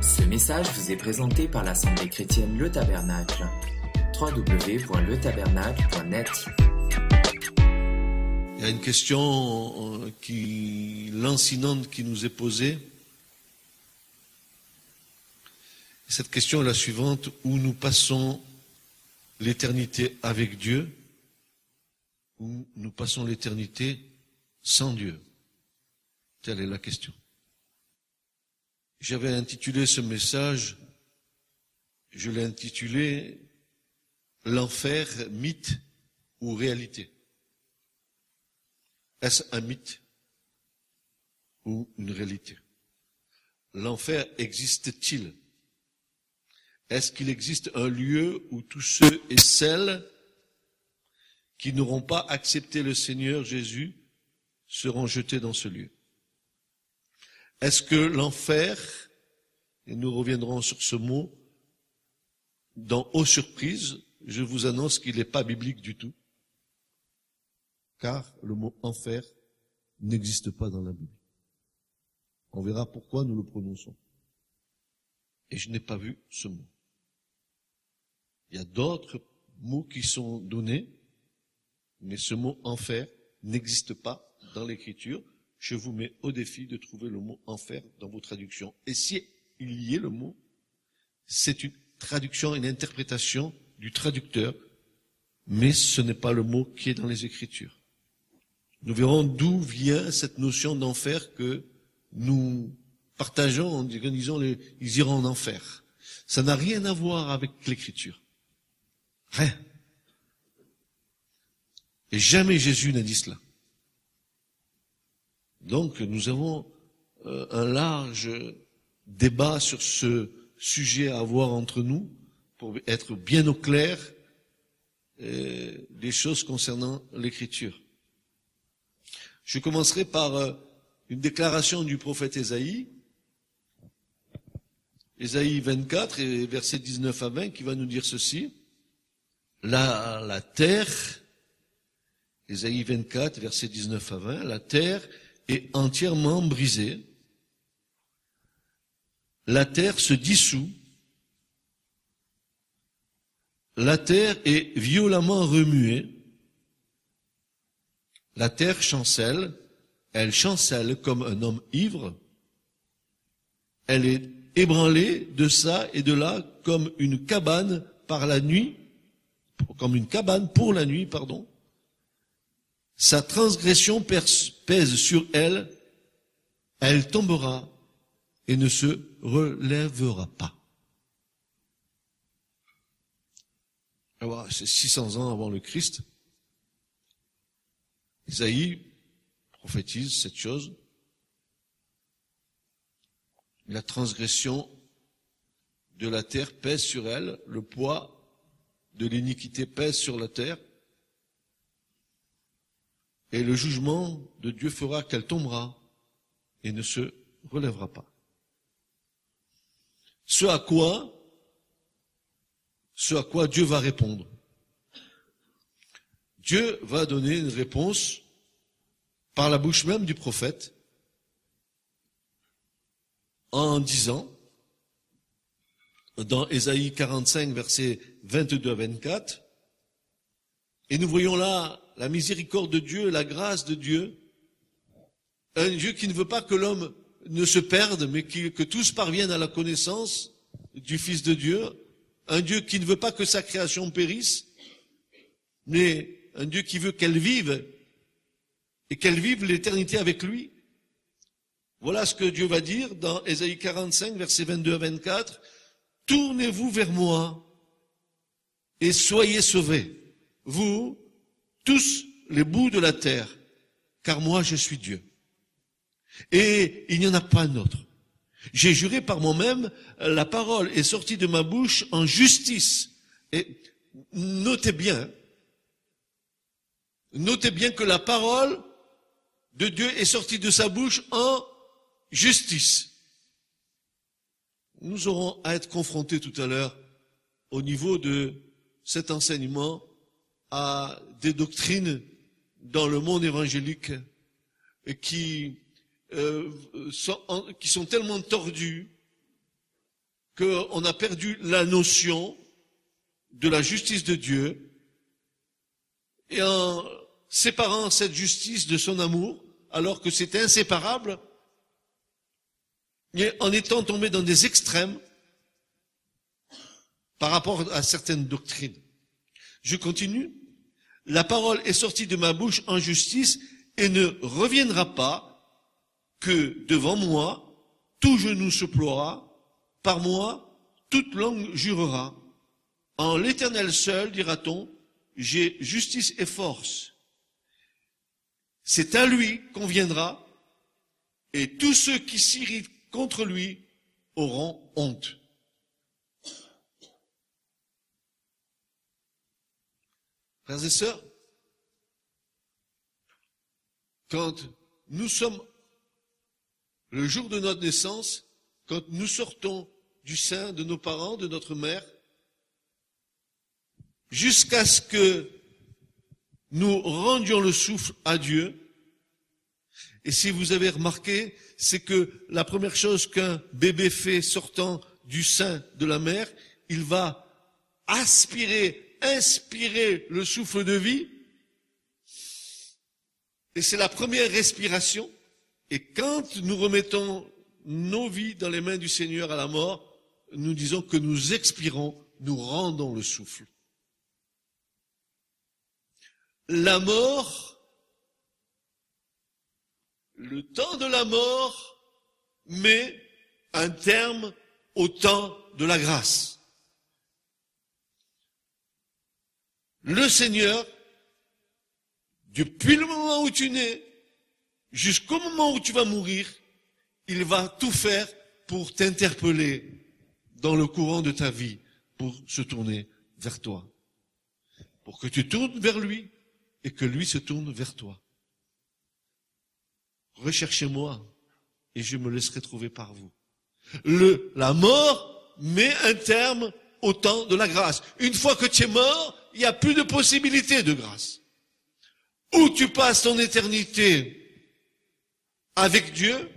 Ce message vous est présenté par l'Assemblée chrétienne Le Tabernacle. www.letabernacle.net. Il y a une question lancinante qui nous est posée. Cette question est la suivante: où nous passons l'éternité avec Dieu, ou nous passons l'éternité sans Dieu? Telle est la question. J'avais intitulé ce message, je l'ai intitulé « L'enfer, mythe ou réalité ». Est-ce un mythe ou une réalité? L'enfer existe-t-il? Est-ce qu'il existe un lieu où tous ceux et celles qui n'auront pas accepté le Seigneur Jésus seront jetés dans ce lieu? Est-ce que l'enfer, et nous reviendrons sur ce mot, dans Aux Surprises, je vous annonce qu'il n'est pas biblique du tout, car le mot enfer n'existe pas dans la Bible. On verra pourquoi nous le prononçons. Et je n'ai pas vu ce mot. Il y a d'autres mots qui sont donnés, mais ce mot enfer n'existe pas dans l'Écriture. Je vous mets au défi de trouver le mot enfer dans vos traductions. Et si il y est le mot, c'est une traduction, une interprétation du traducteur, mais ce n'est pas le mot qui est dans les Écritures. Nous verrons d'où vient cette notion d'enfer que nous partageons en disant ils iront en enfer. Ça n'a rien à voir avec l'Écriture. Rien. Et jamais Jésus n'a dit cela. Donc nous avons un large débat sur ce sujet à avoir entre nous pour être bien au clair des choses concernant l'Écriture. Je commencerai par une déclaration du prophète Ésaïe, Ésaïe 24 et versets 19 à 20, qui va nous dire ceci. La terre, Ésaïe 24, versets 19 à 20, la terre est entièrement brisée, la terre se dissout, la terre est violemment remuée, la terre chancelle, elle chancelle comme un homme ivre, elle est ébranlée de ça et de là comme une cabane par la nuit, comme une cabane pour la nuit, pardon. Sa transgression pèse sur elle, elle tombera et ne se relèvera pas. Alors, c'est 600 ans avant le Christ. Isaïe prophétise cette chose. La transgression de la terre pèse sur elle, le poids de l'iniquité pèse sur la terre. Et le jugement de Dieu fera qu'elle tombera et ne se relèvera pas. Ce à quoi Dieu va répondre. Dieu va donner une réponse par la bouche même du prophète en disant, dans Ésaïe 45, versets 22 à 24, et nous voyons là la miséricorde de Dieu, la grâce de Dieu, un Dieu qui ne veut pas que l'homme ne se perde, mais que tous parviennent à la connaissance du Fils de Dieu, un Dieu qui ne veut pas que sa création périsse, mais un Dieu qui veut qu'elle vive, et qu'elle vive l'éternité avec lui. Voilà ce que Dieu va dire dans Ésaïe 45, versets 22 à 24. « Tournez-vous vers moi et soyez sauvés, vous, tous les bouts de la terre, car moi je suis Dieu. Et il n'y en a pas un autre. J'ai juré par moi-même, la parole est sortie de ma bouche en justice. » Et notez bien que la parole de Dieu est sortie de sa bouche en justice. Nous aurons à être confrontés tout à l'heure au niveau de cet enseignement à des doctrines dans le monde évangélique qui sont tellement tordues qu'on a perdu la notion de la justice de Dieu, et en séparant cette justice de son amour, alors que c'est inséparable, et en étant tombé dans des extrêmes par rapport à certaines doctrines. Je continue. La parole est sortie de ma bouche en justice et ne reviendra pas que devant moi, tout genou se pliera, par moi, toute langue jurera. En l'Éternel seul, dira-t-on, j'ai justice et force. C'est à lui qu'on viendra, et tous ceux qui s'irritent contre lui auront honte. Frères et sœurs, quand nous sommes le jour de notre naissance, quand nous sortons du sein de nos parents, de notre mère, jusqu'à ce que nous rendions le souffle à Dieu, et si vous avez remarqué, c'est que la première chose qu'un bébé fait sortant du sein de la mère, il va inspirer le souffle de vie, et c'est la première respiration, et quand nous remettons nos vies dans les mains du Seigneur à la mort, nous disons que nous expirons, nous rendons le souffle. La mort, le temps de la mort met un terme au temps de la grâce. Le Seigneur, depuis le moment où tu nais, jusqu'au moment où tu vas mourir, il va tout faire pour t'interpeller dans le courant de ta vie, pour se tourner vers toi. Pour que tu tournes vers lui et que lui se tourne vers toi. Recherchez-moi et je me laisserai trouver par vous. La mort met un terme au temps de la grâce. Une fois que tu es mort, il n'y a plus de possibilité de grâce. Ou tu passes ton éternité avec Dieu,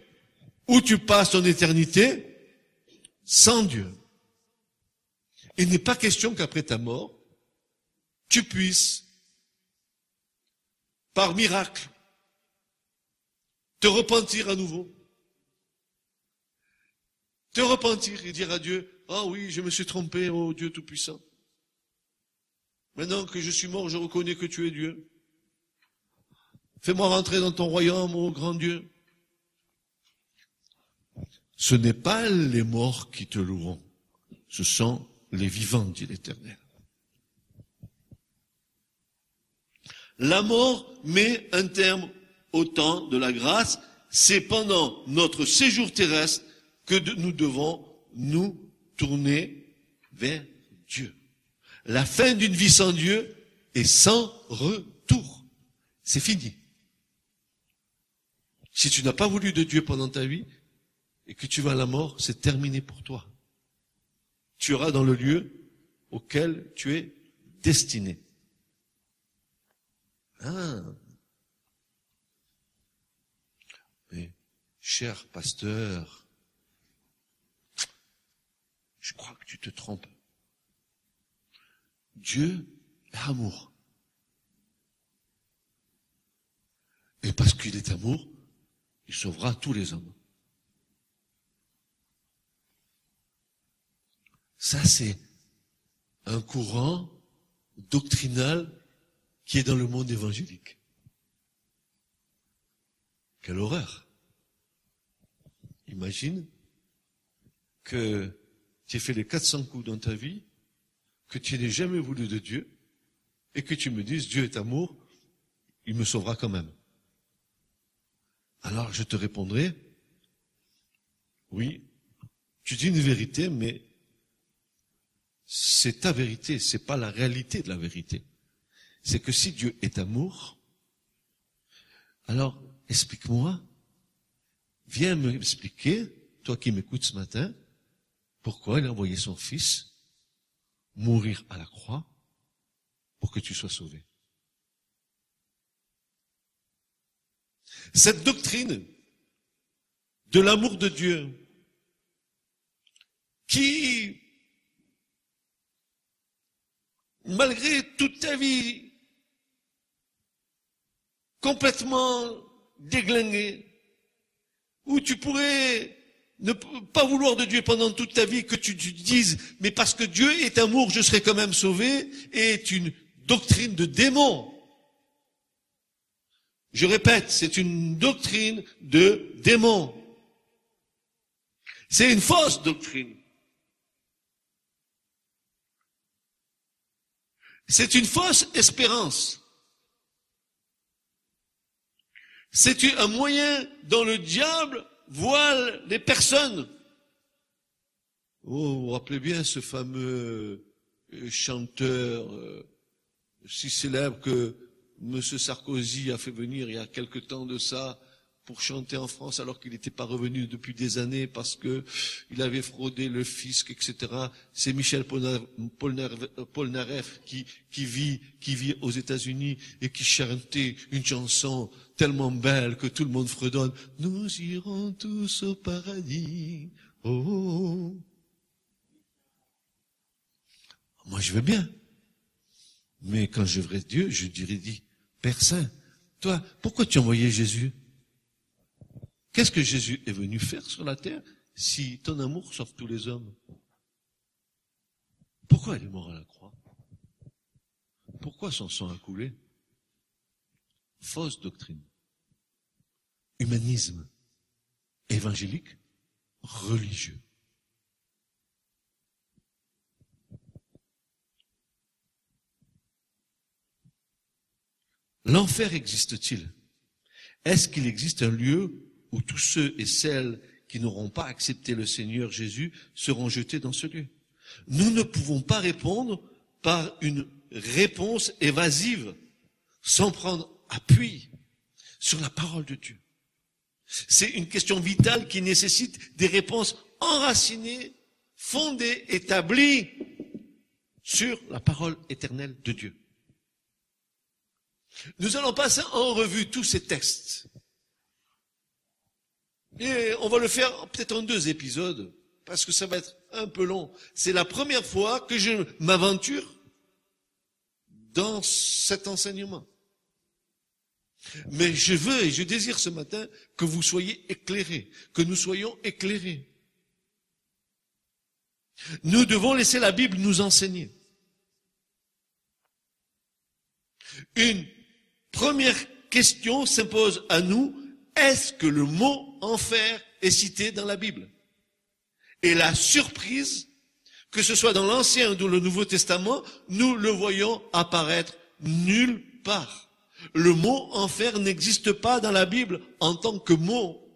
ou tu passes ton éternité sans Dieu. Il n'est pas question qu'après ta mort, tu puisses, par miracle, te repentir à nouveau. Te repentir et dire à Dieu, ah oui, je me suis trompé, oh Dieu Tout-Puissant. Maintenant que je suis mort, je reconnais que tu es Dieu. Fais-moi rentrer dans ton royaume, ô grand Dieu. Ce n'est pas les morts qui te loueront, ce sont les vivants, dit l'Éternel. La mort met un terme au temps de la grâce. C'est pendant notre séjour terrestre que nous devons nous tourner vers Dieu. La fin d'une vie sans Dieu est sans retour. C'est fini. Si tu n'as pas voulu de Dieu pendant ta vie et que tu vas à la mort, c'est terminé pour toi. Tu iras dans le lieu auquel tu es destiné. Ah. Mais, cher pasteur, je crois que tu te trompes. Dieu est amour. Et parce qu'il est amour, il sauvera tous les hommes. Ça, c'est un courant doctrinal qui est dans le monde évangélique. Quelle horreur! Imagine que tu aies fait les 400 coups dans ta vie, que tu n'aies jamais voulu de Dieu, et que tu me dises, Dieu est amour, il me sauvera quand même. Alors je te répondrai, oui, tu dis une vérité, mais c'est ta vérité, c'est pas la réalité de la vérité. C'est que si Dieu est amour, alors explique-moi, viens m'expliquer, toi qui m'écoutes ce matin, pourquoi il a envoyé son fils mourir à la croix pour que tu sois sauvé. Cette doctrine de l'amour de Dieu qui, malgré toute ta vie complètement déglinguée, où tu pourrais ne pas vouloir de Dieu pendant toute ta vie, que tu te dises, mais parce que Dieu est amour, je serai quand même sauvé, est une doctrine de démon. Je répète, c'est une doctrine de démon. C'est une fausse doctrine. C'est une fausse espérance. C'est un moyen dont le diable voile les personnes. Oh, vous vous rappelez bien ce fameux chanteur si célèbre que M. Sarkozy a fait venir il y a quelque temps de ça pour chanter en France alors qu'il n'était pas revenu depuis des années parce que il avait fraudé le fisc, etc. C'est Michel Polnareff qui vit aux États-Unis et qui chantait une chanson tellement belle que tout le monde fredonne. Nous irons tous au paradis. Oh, oh, oh. Moi, je veux bien. Mais quand je verrai Dieu, je dirai Père Saint, toi, pourquoi tu as envoyé Jésus? Qu'est-ce que Jésus est venu faire sur la terre si ton amour sauve tous les hommes? Pourquoi il est mort à la croix? Pourquoi son sang a coulé? Fausse doctrine. Humanisme évangélique, religieux. L'enfer existe-t-il? Est-ce qu'il existe un lieu où tous ceux et celles qui n'auront pas accepté le Seigneur Jésus seront jetés dans ce lieu? Nous ne pouvons pas répondre par une réponse évasive, sans prendre appui sur la parole de Dieu. C'est une question vitale qui nécessite des réponses enracinées, fondées, établies sur la parole éternelle de Dieu. Nous allons passer en revue tous ces textes. Et on va le faire peut-être en 2 épisodes, parce que ça va être un peu long. C'est la première fois que je m'aventure dans cet enseignement. Mais je veux et je désire ce matin que vous soyez éclairés, que nous soyons éclairés. Nous devons laisser la Bible nous enseigner. Une première question s'impose à nous. Est-ce que le mot enfer est cité dans la Bible? Et la surprise, que ce soit dans l'Ancien ou dans le Nouveau Testament, nous le voyons apparaître nulle part. Le mot enfer n'existe pas dans la Bible en tant que mot.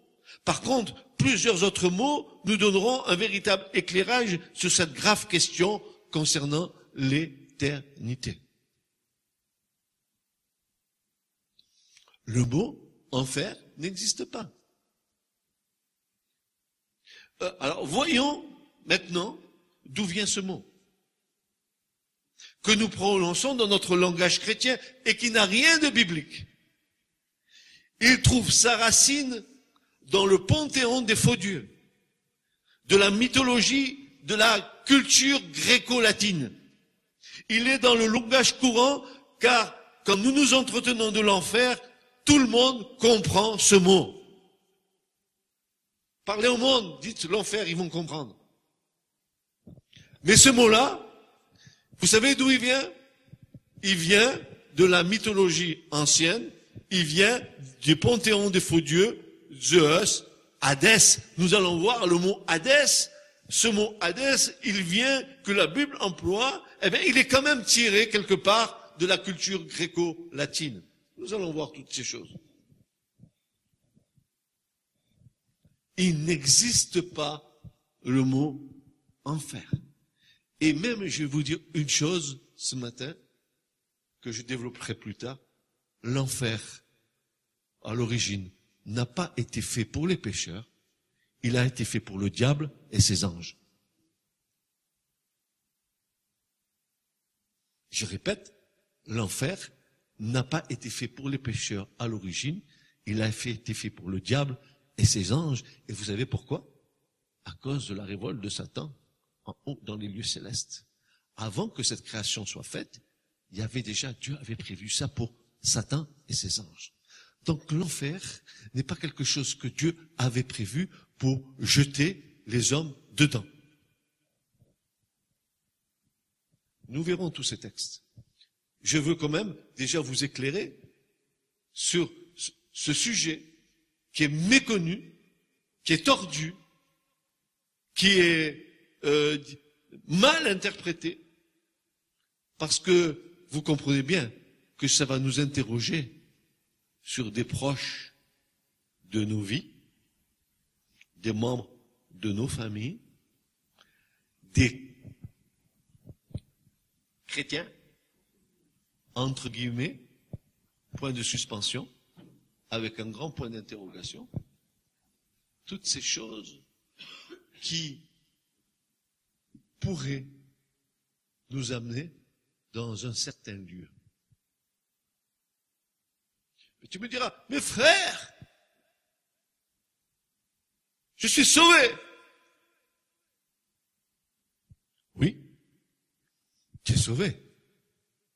Par contre, plusieurs autres mots nous donneront un véritable éclairage sur cette grave question concernant l'éternité. Le mot enfer n'existe pas. Alors voyons maintenant d'où vient ce mot que nous prononçons dans notre langage chrétien et qui n'a rien de biblique. Il trouve sa racine dans le panthéon des faux dieux, de la mythologie, de la culture gréco-latine. Il est dans le langage courant car quand nous nous entretenons de l'enfer, tout le monde comprend ce mot. Parlez au monde, dites l'enfer, ils vont comprendre. Mais ce mot-là, vous savez d'où il vient? Il vient de la mythologie ancienne, il vient du panthéon des faux dieux, Zeus, Hadès. Nous allons voir le mot Hadès. Ce mot Hadès, il vient, que la Bible emploie, eh bien, il est quand même tiré quelque part de la culture gréco-latine. Nous allons voir toutes ces choses. Il n'existe pas le mot enfer. Et même, je vais vous dire une chose ce matin, que je développerai plus tard. L'enfer, à l'origine, n'a pas été fait pour les pécheurs. Il a été fait pour le diable et ses anges. Je répète, l'enfer n'a pas été fait pour les pécheurs à l'origine. Il a été fait pour le diable et ses anges. Et vous savez pourquoi? À cause de la révolte de Satan dans les lieux célestes. Avant que cette création soit faite, il y avait déjà, Dieu avait prévu ça pour Satan et ses anges. Donc l'enfer n'est pas quelque chose que Dieu avait prévu pour jeter les hommes dedans. Nous verrons tous ces textes. Je veux quand même déjà vous éclairer sur ce sujet qui est méconnu, qui est tordu, qui est mal interprété, parce que vous comprenez bien que ça va nous interroger sur des proches de nos vies, des membres de nos familles, des chrétiens, entre guillemets, point de suspension, avec un grand point d'interrogation. Toutes ces choses qui pourraient nous amener dans un certain lieu. Mais tu me diras, mais frère, je suis sauvé. Oui, tu es sauvé.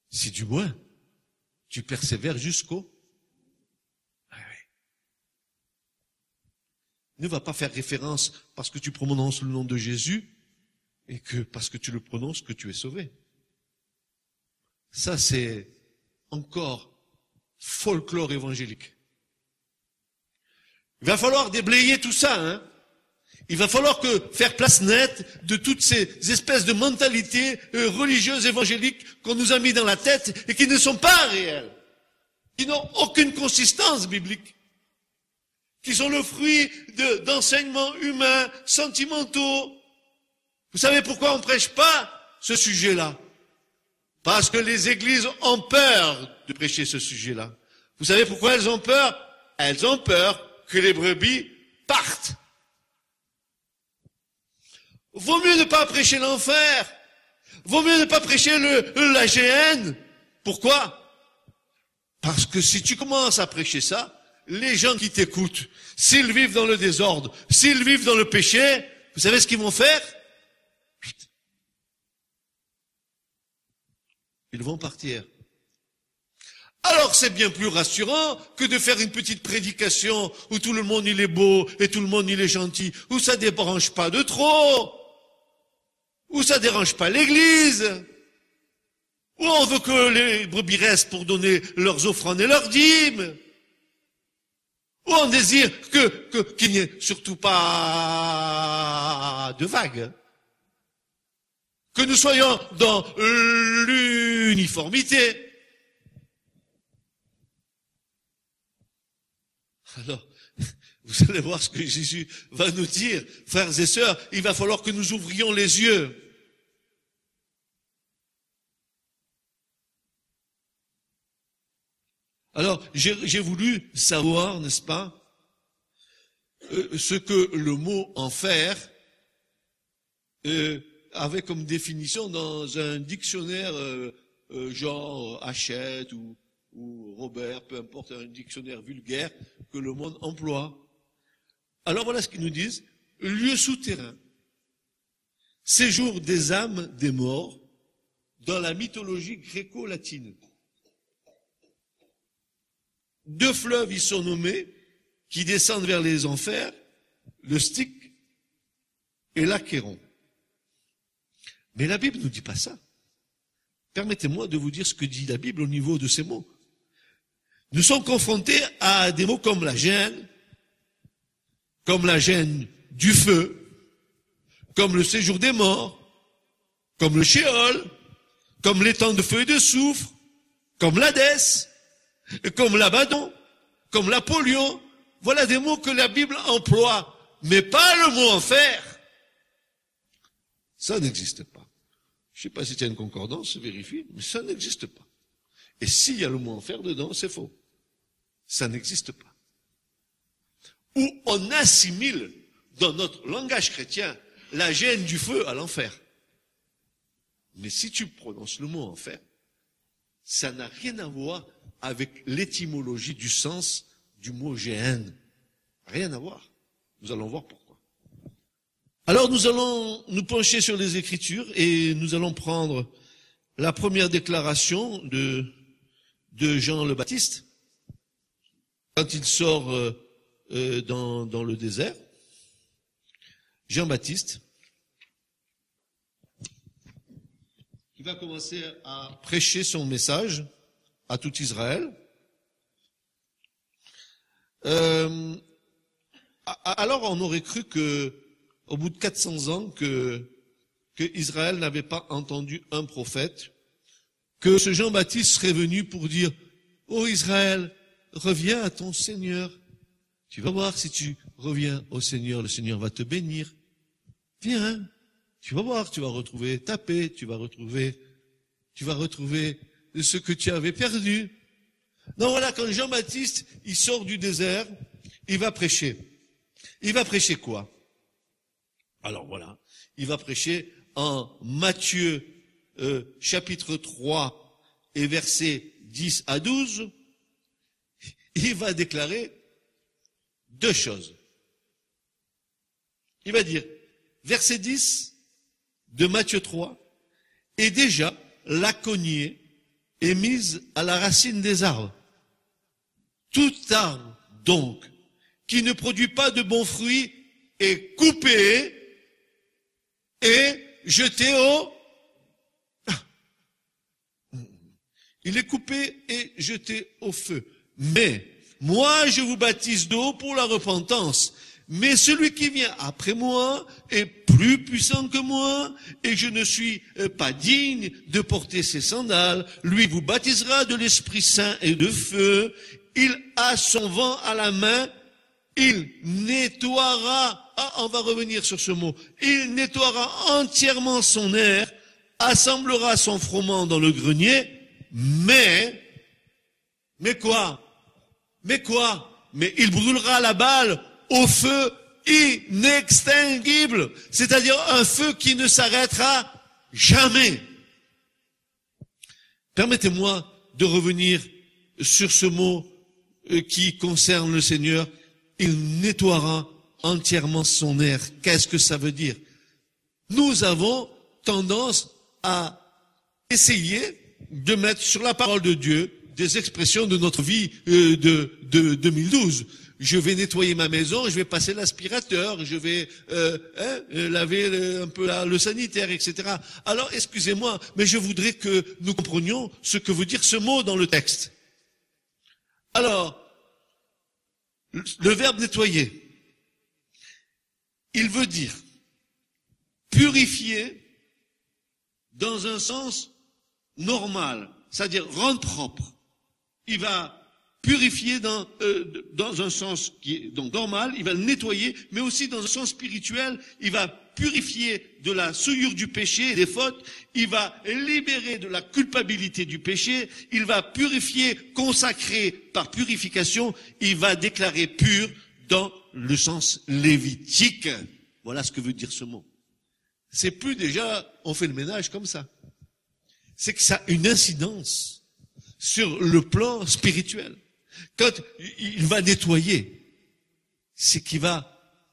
Si du moins, tu persévères jusqu'au... Ah oui. Ne va pas faire référence parce que tu prononces le nom de Jésus et que parce que tu le prononces que tu es sauvé. Ça, c'est encore folklore évangélique. Il va falloir déblayer tout ça, hein. Il va falloir faire place nette de toutes ces espèces de mentalités religieuses évangéliques qu'on nous a mis dans la tête et qui ne sont pas réelles, qui n'ont aucune consistance biblique, qui sont le fruit d'enseignements humains, sentimentaux. Vous savez pourquoi on ne prêche pas ce sujet-là? Parce que les églises ont peur de prêcher ce sujet-là. Vous savez pourquoi elles ont peur? Elles ont peur que les brebis partent. Vaut mieux ne pas prêcher l'enfer. Vaut mieux ne pas prêcher la géhenne. Pourquoi? Parce que si tu commences à prêcher ça, les gens qui t'écoutent, s'ils vivent dans le désordre, s'ils vivent dans le péché, vous savez ce qu'ils vont faire? Ils vont partir. Alors c'est bien plus rassurant que de faire une petite prédication où tout le monde il est beau et tout le monde il est gentil, où ça débranche pas de trop, où ça dérange pas l'église, où on veut que les brebis restent pour donner leurs offrandes et leurs dîmes, où on désire qu'il n'y ait surtout pas de vagues, que nous soyons dans l'uniformité. Alors, vous allez voir ce que Jésus va nous dire, frères et sœurs, il va falloir que nous ouvrions les yeux. Alors, j'ai voulu savoir, n'est-ce pas, ce que le mot enfer avait comme définition dans un dictionnaire genre Hachette ou Robert, peu importe, un dictionnaire vulgaire que le monde emploie. Alors voilà ce qu'ils nous disent. Lieu souterrain, séjour des âmes des morts dans la mythologie gréco-latine. 2 fleuves y sont nommés qui descendent vers les enfers, le Styx et l'Achéron. Mais la Bible ne nous dit pas ça. Permettez-moi de vous dire ce que dit la Bible au niveau de ces mots. Nous sommes confrontés à des mots comme la gêne du feu, comme le séjour des morts, comme le Shéol, comme l'étang de feu et de soufre, comme l'Hadès, comme l'Abaddon, comme l'Apollyon. Voilà des mots que la Bible emploie, mais pas le mot enfer. Ça n'existe pas. Je ne sais pas si tu as une concordance, vérifie, mais ça n'existe pas. Et s'il y a le mot enfer dedans, c'est faux. Ça n'existe pas. Ou on assimile, dans notre langage chrétien, la gêne du feu à l'enfer. Mais si tu prononces le mot enfer, ça n'a rien à voir avec l'étymologie du sens du mot géhenne. Rien à voir. Nous allons voir pourquoi. Alors nous allons nous pencher sur les Écritures et nous allons prendre la première déclaration de Jean le Baptiste quand il sort dans le désert. Jean-Baptiste, qui va commencer à prêcher son message à tout Israël. Alors on aurait cru que, au bout de 400 ans, que Israël n'avait pas entendu un prophète, que ce Jean-Baptiste serait venu pour dire « Oh Israël, reviens à ton Seigneur. Tu vas voir, si tu reviens au Seigneur, le Seigneur va te bénir. Viens, tu vas voir, tu vas retrouver ta paix, tu vas retrouver ce que tu avais perdu. » Non, voilà, quand Jean-Baptiste, il sort du désert, il va prêcher. Il va prêcher quoi? Alors voilà, il va prêcher en Matthieu chapitre 3 et versets 10 à 12. Il va déclarer deux choses. Il va dire, verset 10 de Matthieu 3, « Et déjà, la cognée est mise à la racine des arbres. Tout arbre, donc, qui ne produit pas de bons fruits est coupé et jeté au... Il est coupé et jeté au feu. Mais, moi, je vous baptise d'eau pour la repentance. Mais celui qui vient après moi est plus puissant que moi, et je ne suis pas digne de porter ses sandales. Lui vous baptisera de l'Esprit Saint et de feu. Il a son vent à la main. Il nettoiera, on va revenir sur ce mot, il nettoiera entièrement son aire, assemblera son froment dans le grenier, mais quoi? Mais il brûlera la balle au feu inextinguible, c'est-à-dire un feu qui ne s'arrêtera jamais. Permettez-moi de revenir sur ce mot qui concerne le Seigneur. Il nettoiera entièrement son air. Qu'est-ce que ça veut dire? Nous avons tendance à essayer de mettre sur la parole de Dieu des expressions de notre vie de 2012. Je vais nettoyer ma maison, je vais passer l'aspirateur, je vais laver un peu le sanitaire, etc. Alors, excusez-moi, mais je voudrais que nous comprenions ce que veut dire ce mot dans le texte. Alors, le verbe nettoyer, il veut dire purifier dans un sens normal, c'est-à-dire rendre propre. Il va purifier dans un sens qui est donc normal, il va le nettoyer, mais aussi dans un sens spirituel, il va purifier de la souillure du péché et des fautes, il va libérer de la culpabilité du péché, il va purifier, consacrer par purification, il va déclarer pur dans le sens lévitique. Voilà ce que veut dire ce mot. C'est plus déjà, on fait le ménage comme ça. C'est que ça a une incidence sur le plan spirituel. Quand il va nettoyer, c'est qu'il va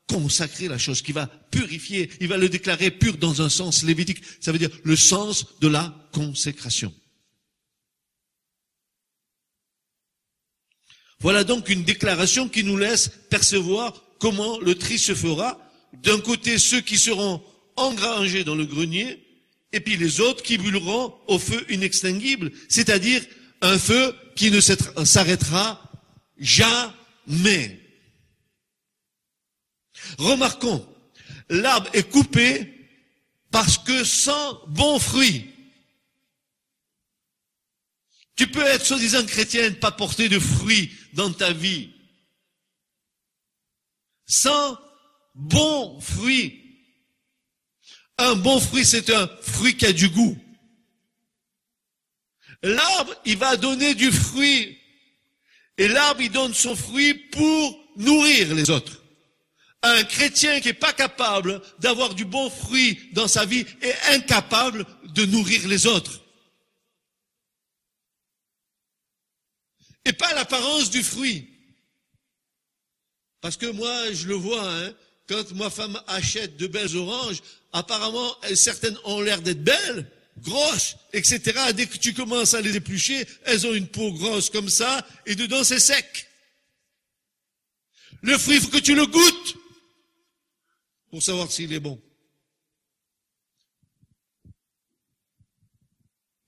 consacrer la chose, qu'il va purifier, il va le déclarer pur dans un sens lévitique. Ça veut dire le sens de la consécration. Voilà donc une déclaration qui nous laisse percevoir comment le tri se fera. D'un côté, ceux qui seront engrangés dans le grenier, et puis les autres qui brûleront au feu inextinguible, c'est-à-dire un feu qui ne s'arrêtera jamais. Remarquons, l'arbre est coupé parce que sans bon fruit. Tu peux être soi-disant chrétien et ne pas porter de fruits dans ta vie. Sans bon fruit. Un bon fruit, c'est un fruit qui a du goût. L'arbre, il va donner du fruit. Et l'arbre, il donne son fruit pour nourrir les autres. Un chrétien qui n'est pas capable d'avoir du bon fruit dans sa vie est incapable de nourrir les autres. Et pas l'apparence du fruit. Parce que moi, je le vois, quand ma femme achète de belles oranges, apparemment, certaines ont l'air d'être belles, grosses, etc. Dès que tu commences à les éplucher, elles ont une peau grosse comme ça, et dedans c'est sec. Le fruit, il faut que tu le goûtes pour savoir s'il est bon.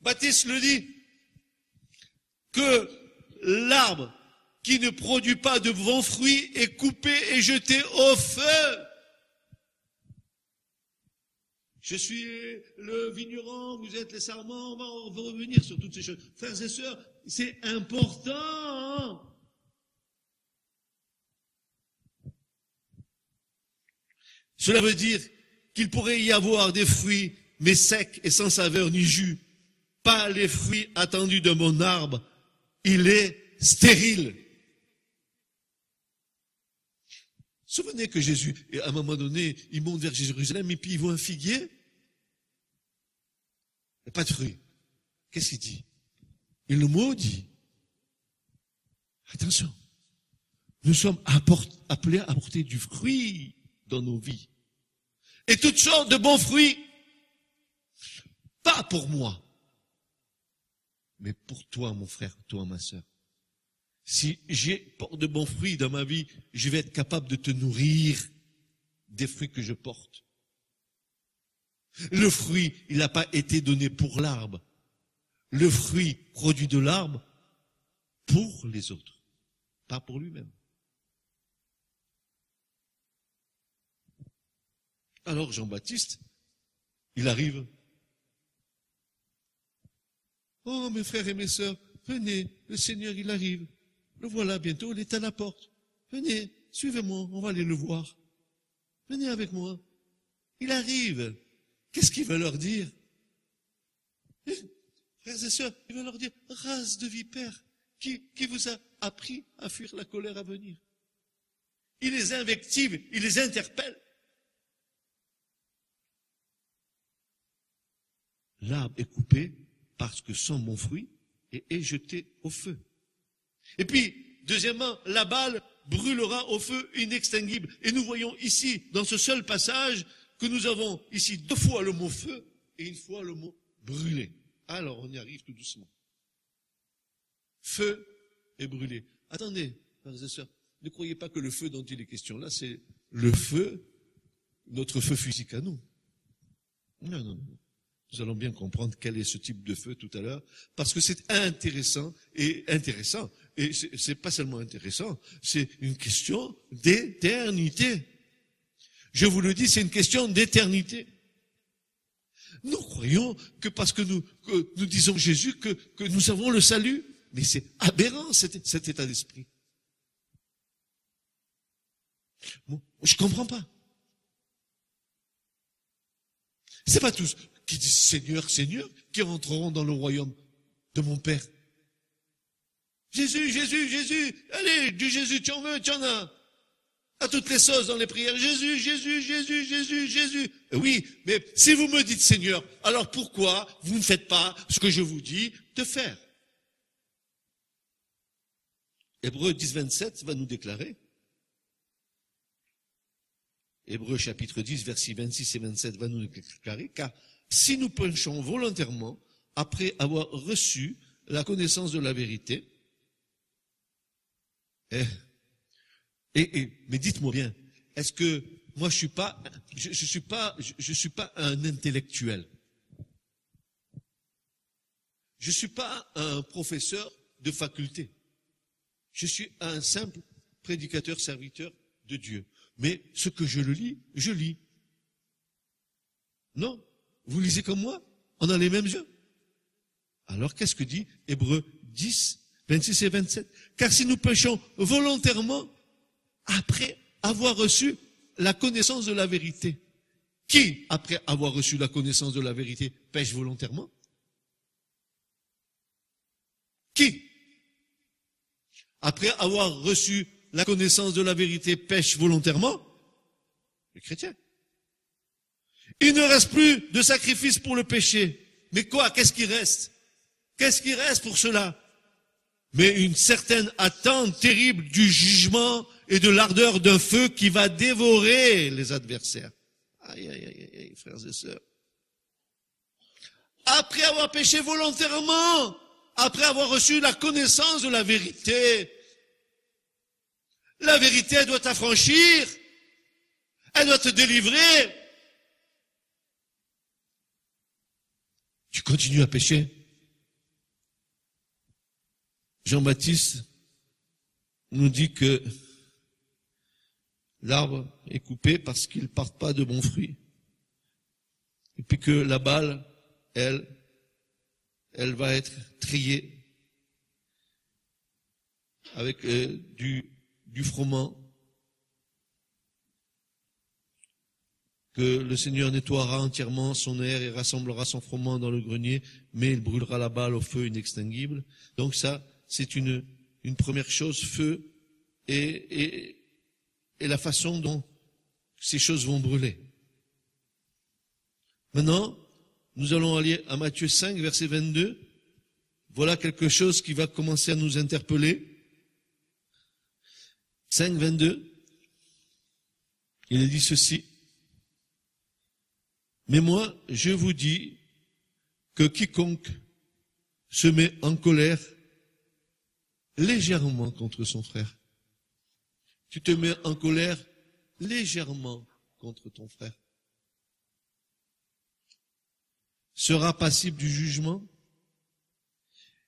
Baptiste le dit, que l'arbre qui ne produit pas de bons fruits est coupé et jeté au feu. Je suis le vigneron, vous êtes les sarments, on va revenir sur toutes ces choses. Frères et sœurs, c'est important. Cela veut dire qu'il pourrait y avoir des fruits, mais secs et sans saveur ni jus. Pas les fruits attendus de mon arbre. Il est stérile. Souvenez que Jésus, à un moment donné, il monte vers Jérusalem et puis il voit un figuier. Il n'y a pas de fruits. Qu'est-ce qu'il dit? Il le maudit. Attention. Nous sommes appelés à apporter du fruit dans nos vies. Et toutes sortes de bons fruits. Pas pour moi. Mais pour toi, mon frère, toi, ma sœur. Si j'ai de bons fruits dans ma vie, je vais être capable de te nourrir des fruits que je porte. Le fruit, il n'a pas été donné pour l'arbre. Le fruit produit de l'arbre pour les autres, pas pour lui-même. Alors Jean-Baptiste, il arrive. Oh, mes frères et mes sœurs, venez, le Seigneur, il arrive. Le voilà bientôt, il est à la porte. Venez, suivez-moi, on va aller le voir. Venez avec moi. Il arrive. Qu'est-ce qu'il va leur dire? Frères et sœurs, il va leur dire, race de vipères, qui vous a appris à fuir la colère à venir? Il les invective, il les interpelle. L'arbre est coupé parce que sans bon fruit et est jeté au feu. Et puis, deuxièmement, la balle brûlera au feu inextinguible. Et nous voyons ici, dans ce seul passage, que nous avons ici 2 fois le mot feu et 1 fois le mot brûler. Alors, on y arrive tout doucement. Feu et brûler. Attendez, frères et sœurs, ne croyez pas que le feu dont il est question là, c'est le feu, notre feu physique à nous. Non, non, non. Nous allons bien comprendre quel est ce type de feu tout à l'heure, parce que c'est intéressant. Et c'est pas seulement intéressant, c'est une question d'éternité. Je vous le dis, c'est une question d'éternité. Nous croyons que parce que nous disons Jésus que nous avons le salut, mais c'est aberrant cet état d'esprit. Bon, je comprends pas. C'est pas tous qui disent Seigneur, Seigneur, qui rentreront dans le royaume de mon Père. Jésus, Jésus, Jésus, allez, du Jésus, tu en veux, tu en as. À toutes les sauces dans les prières, Jésus, Jésus, Jésus, Jésus, Jésus. Oui, mais si vous me dites Seigneur, alors pourquoi vous ne faites pas ce que je vous dis de faire? Hébreux 10, 27 va nous déclarer. Hébreux chapitre 10, versets 26 et 27 va nous déclarer, car si nous péchons volontairement, après avoir reçu la connaissance de la vérité, mais dites-moi bien, est-ce que moi je suis pas un intellectuel. Je suis pas un professeur de faculté. Je suis un simple prédicateur, serviteur de Dieu. Mais ce que je le lis, je lis. Non, vous lisez comme moi, on a les mêmes yeux. Alors qu'est-ce que dit Hébreux 10, 26 et 27? Car si nous péchons volontairement, après avoir reçu la connaissance de la vérité, qui, après avoir reçu la connaissance de la vérité, pêche volontairement? Qui, après avoir reçu la connaissance de la vérité, pêche volontairement? Les chrétiens. Il ne reste plus de sacrifice pour le péché. Mais quoi? Qu'est-ce qui reste? Qu'est-ce qui reste pour cela? Mais une certaine attente terrible du jugement et de l'ardeur d'un feu qui va dévorer les adversaires. Aïe, aïe, aïe, aïe, frères et sœurs. Après avoir péché volontairement, après avoir reçu la connaissance de la vérité elle doit t'affranchir, elle doit te délivrer. Tu continues à pécher. Jean-Baptiste nous dit que l'arbre est coupé parce qu'il ne porte pas de bons fruits. Et puis que la balle, elle va être triée avec du froment, que le Seigneur nettoiera entièrement son air et rassemblera son froment dans le grenier, mais il brûlera la balle au feu inextinguible. Donc ça, c'est une première chose, feu, et la façon dont ces choses vont brûler. Maintenant, nous allons aller à Matthieu 5, verset 22. Voilà quelque chose qui va commencer à nous interpeller. 5, 22. Il est dit ceci. Mais moi, je vous dis que quiconque se met en colère légèrement contre son frère, tu te mets en colère légèrement contre ton frère, sera passible du jugement.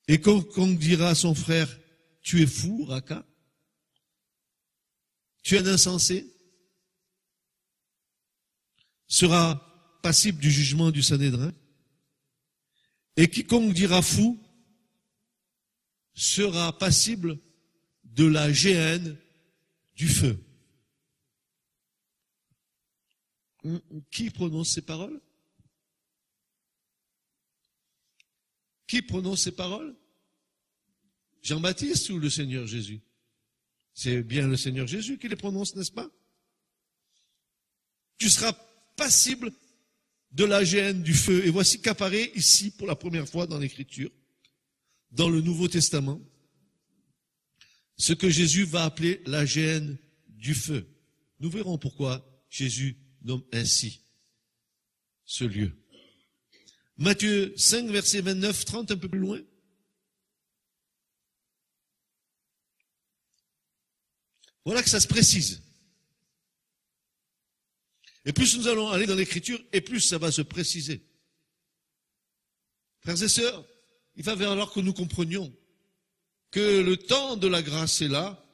Et quiconque dira à son frère, tu es fou, Raka, tu es un insensé, sera passible du jugement du Sanhédrin. Et quiconque dira fou sera passible de la géhenne du feu. Qui prononce ces paroles? Qui prononce ces paroles? Jean-Baptiste ou le Seigneur Jésus? C'est bien le Seigneur Jésus qui les prononce, n'est-ce pas? Tu seras passible de la géhenne du feu. Et voici qu'apparaît ici, pour la première fois dans l'Écriture, dans le Nouveau Testament, ce que Jésus va appeler la géhenne du feu. Nous verrons pourquoi Jésus nomme ainsi ce lieu. Matthieu 5, verset 29, 30, un peu plus loin. Voilà que ça se précise. Et plus nous allons aller dans l'Écriture, et plus ça va se préciser. Frères et sœurs, il va falloir que nous comprenions que le temps de la grâce est là,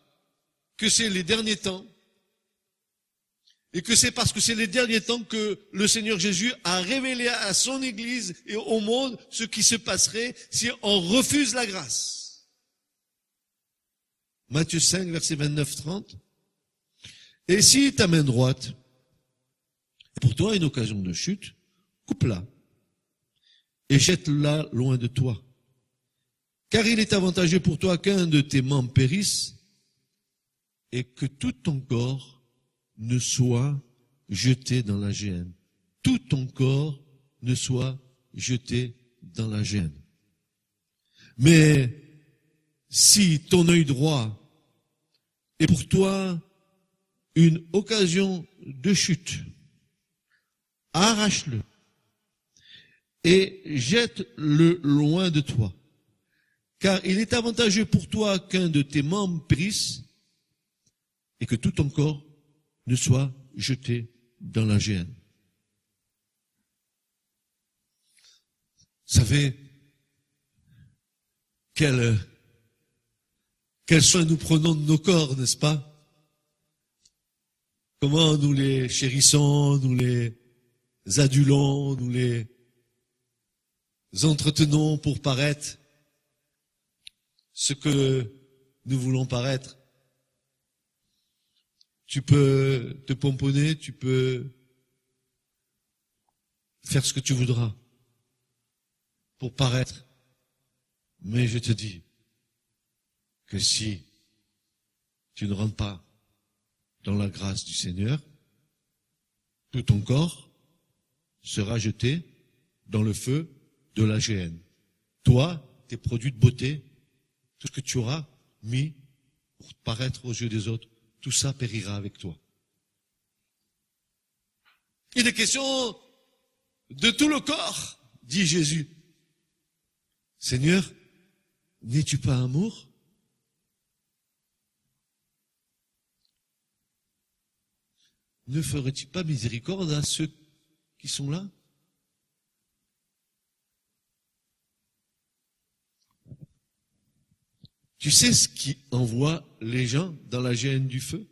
que c'est les derniers temps, et que c'est parce que c'est les derniers temps que le Seigneur Jésus a révélé à son Église et au monde ce qui se passerait si on refuse la grâce. Matthieu 5, verset 29-30. Et si ta main droite est pour toi une occasion de chute, coupe-la et jette-la loin de toi. Car il est avantageux pour toi qu'un de tes membres périsse et que tout ton corps ne soit jeté dans la géhenne. Tout ton corps ne soit jeté dans la géhenne. Mais si ton œil droit est pour toi une occasion de chute, arrache-le et jette-le loin de toi. Car il est avantageux pour toi qu'un de tes membres périsse et que tout ton corps ne soit jeté dans la géhenne. Vous savez, quel soin nous prenons de nos corps, n'est-ce pas? Comment nous les chérissons, nous les adulons, nous les entretenons pour paraître ce que nous voulons paraître. Tu peux te pomponner, tu peux faire ce que tu voudras pour paraître. Mais je te dis que si tu ne rentres pas dans la grâce du Seigneur, tout ton corps sera jeté dans le feu de la géhenne. Toi, tes produits de beauté, tout ce que tu auras mis pour paraître aux yeux des autres, tout ça périra avec toi. Il est question de tout le corps, dit Jésus. Seigneur, n'es-tu pas amour? Ne ferais-tu pas miséricorde à ceux qui sont là? Tu sais ce qui envoie les gens dans la géhenne du feu?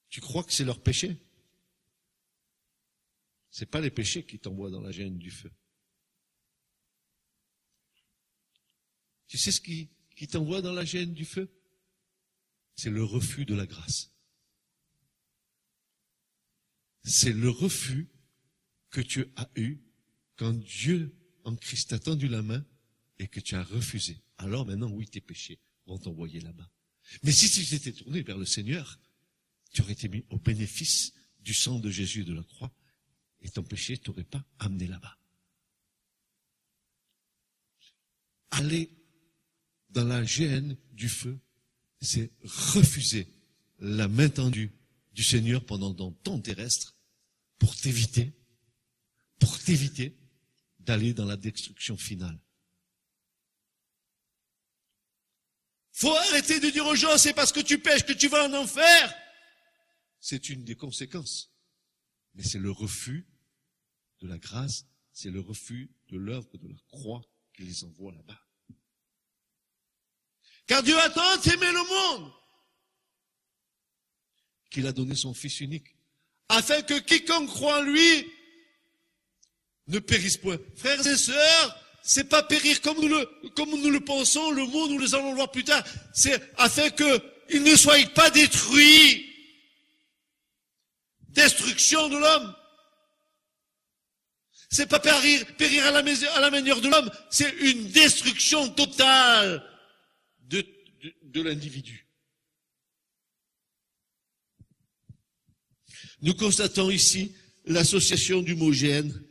Tu crois que c'est leur péché? C'est pas les péchés qui t'envoient dans la géhenne du feu. Tu sais ce qui t'envoie dans la géhenne du feu? C'est le refus de la grâce. C'est le refus que tu as eu quand Dieu en Christ t'a tendu la main et que tu as refusé. Alors maintenant, oui, tes péchés vont t'envoyer là-bas. Mais si tu t'étais tourné vers le Seigneur, tu aurais été mis au bénéfice du sang de Jésus de la croix et ton péché ne t'aurait pas amené là-bas. Aller dans la géhenne du feu, c'est refuser la main tendue du Seigneur pendant ton temps terrestre pour t'éviter d'aller dans la destruction finale. Faut arrêter de dire aux gens, c'est parce que tu pêches que tu vas en enfer. C'est une des conséquences. Mais c'est le refus de la grâce, c'est le refus de l'œuvre de la croix qui les envoie là-bas. Car Dieu a tant aimé le monde qu'il a donné son Fils unique, afin que quiconque croit en lui ne périsse point. Frères et sœurs, c'est pas périr comme nous le pensons, le mot nous les allons le voir plus tard, c'est afin qu'ils ne soient pas détruits. Destruction de l'homme. C'est pas périr à la manière de l'homme, c'est une destruction totale de l'individu. Nous constatons ici l'association du mot géhenne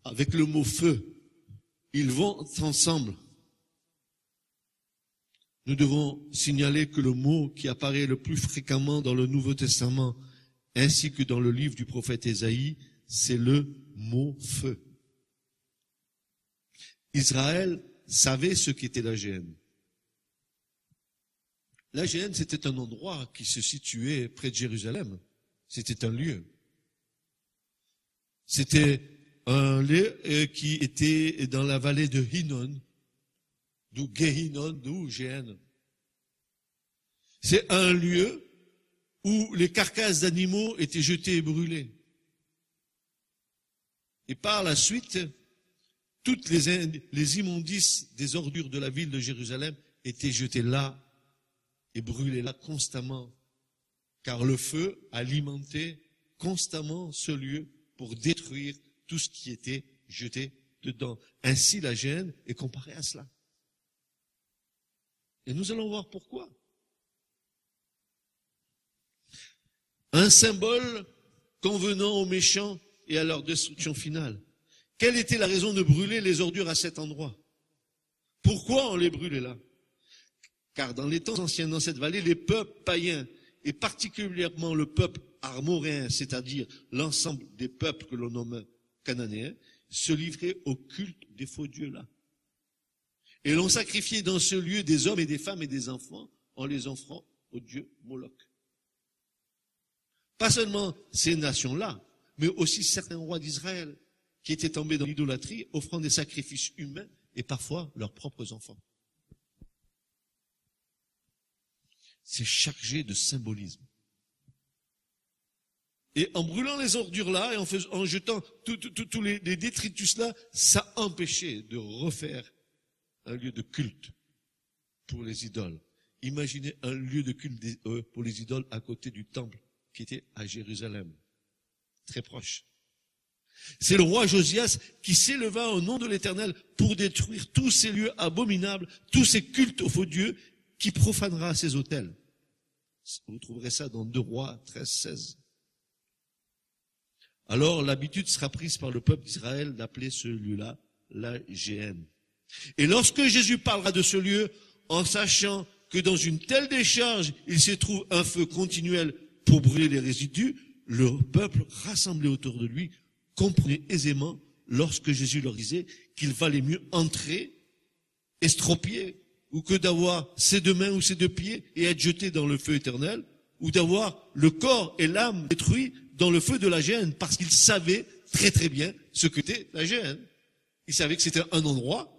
avec le mot feu. Ils vont ensemble. Nous devons signaler que le mot qui apparaît le plus fréquemment dans le Nouveau Testament ainsi que dans le livre du prophète Ésaïe, c'est le mot feu. Israël savait ce qu'était la géhenne. La géhenne, c'était un endroit qui se situait près de Jérusalem. C'était un lieu. C'était un lieu qui était dans la vallée de Hinnon, d'où Gehinnon, d'où Géhenne. C'est un lieu où les carcasses d'animaux étaient jetées et brûlées. Et par la suite, toutes les immondices des ordures de la ville de Jérusalem étaient jetées là et brûlées là constamment, car le feu alimentait constamment ce lieu pour détruire tout ce qui était jeté dedans. Ainsi, la géhenne est comparée à cela. Et nous allons voir pourquoi. Un symbole convenant aux méchants et à leur destruction finale. Quelle était la raison de brûler les ordures à cet endroit? Pourquoi on les brûlait là? Car dans les temps anciens, dans cette vallée, les peuples païens, et particulièrement le peuple armoréen, c'est-à-dire l'ensemble des peuples que l'on nomme cananéens, se livraient au culte des faux dieux là. Et l'on sacrifiait dans ce lieu des hommes et des femmes et des enfants en les offrant au dieu Moloch. Pas seulement ces nations-là, mais aussi certains rois d'Israël qui étaient tombés dans l'idolâtrie, offrant des sacrifices humains et parfois leurs propres enfants. C'est chargé de symbolisme. Et en brûlant les ordures là et en jetant tous les détritus là, ça empêchait de refaire un lieu de culte pour les idoles. Imaginez un lieu de culte pour les idoles à côté du temple qui était à Jérusalem, très proche. C'est le roi Josias qui s'éleva au nom de l'Éternel pour détruire tous ces lieux abominables, tous ces cultes aux faux dieux, qui profanera ces autels. Vous trouverez ça dans 2 Rois 13, 16. Alors l'habitude sera prise par le peuple d'Israël d'appeler ce lieu-là la géhenne. Et lorsque Jésus parlera de ce lieu, en sachant que dans une telle décharge, il se trouve un feu continuel pour brûler les résidus, le peuple rassemblé autour de lui comprenait aisément lorsque Jésus leur disait qu'il valait mieux entrer, estropié, ou que d'avoir ses 2 mains ou ses 2 pieds et être jeté dans le feu éternel, ou d'avoir le corps et l'âme détruits dans le feu de la géhenne, parce qu'il savait très très bien ce que était la géhenne. Il savait que c'était un endroit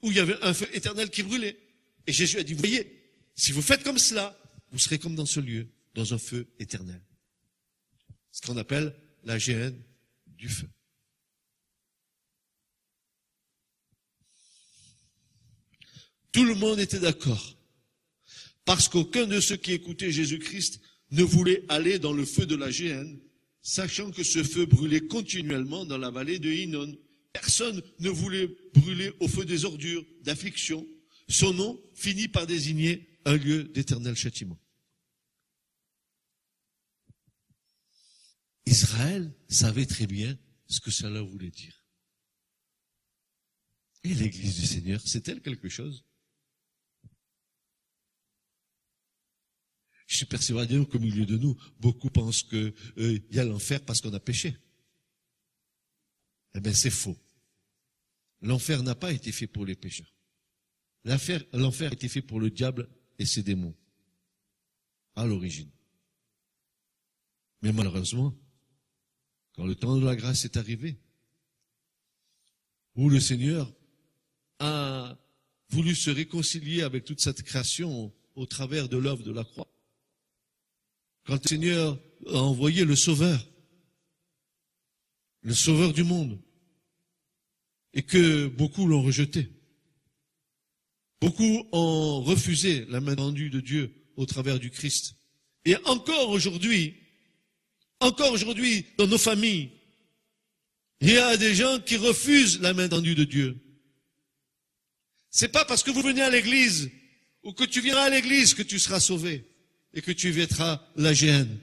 où il y avait un feu éternel qui brûlait. Et Jésus a dit, voyez, si vous faites comme cela, vous serez comme dans ce lieu, dans un feu éternel. Ce qu'on appelle la géhenne du feu. Tout le monde était d'accord, parce qu'aucun de ceux qui écoutaient Jésus-Christ ne voulait aller dans le feu de la géhenne, sachant que ce feu brûlait continuellement dans la vallée de Hinnom. Personne ne voulait brûler au feu des ordures, d'affliction. Son nom finit par désigner un lieu d'éternel châtiment. Israël savait très bien ce que cela voulait dire. Et l'Église du Seigneur, c'est-elle quelque chose? Je suis persuadé qu'au milieu de nous, beaucoup pensent qu'il y a l'enfer parce qu'on a péché. Eh bien, c'est faux. L'enfer n'a pas été fait pour les pécheurs. L'enfer a été fait pour le diable et ses démons, à l'origine. Mais malheureusement, quand le temps de la grâce est arrivé, où le Seigneur a voulu se réconcilier avec toute cette création au travers de l'œuvre de la croix, quand le Seigneur a envoyé le Sauveur du monde, et que beaucoup l'ont rejeté, beaucoup ont refusé la main tendue de Dieu au travers du Christ. Et encore aujourd'hui, dans nos familles, il y a des gens qui refusent la main tendue de Dieu. C'est pas parce que vous venez à l'église ou que tu viendras à l'église que tu seras sauvé et que tu éviteras la géhenne.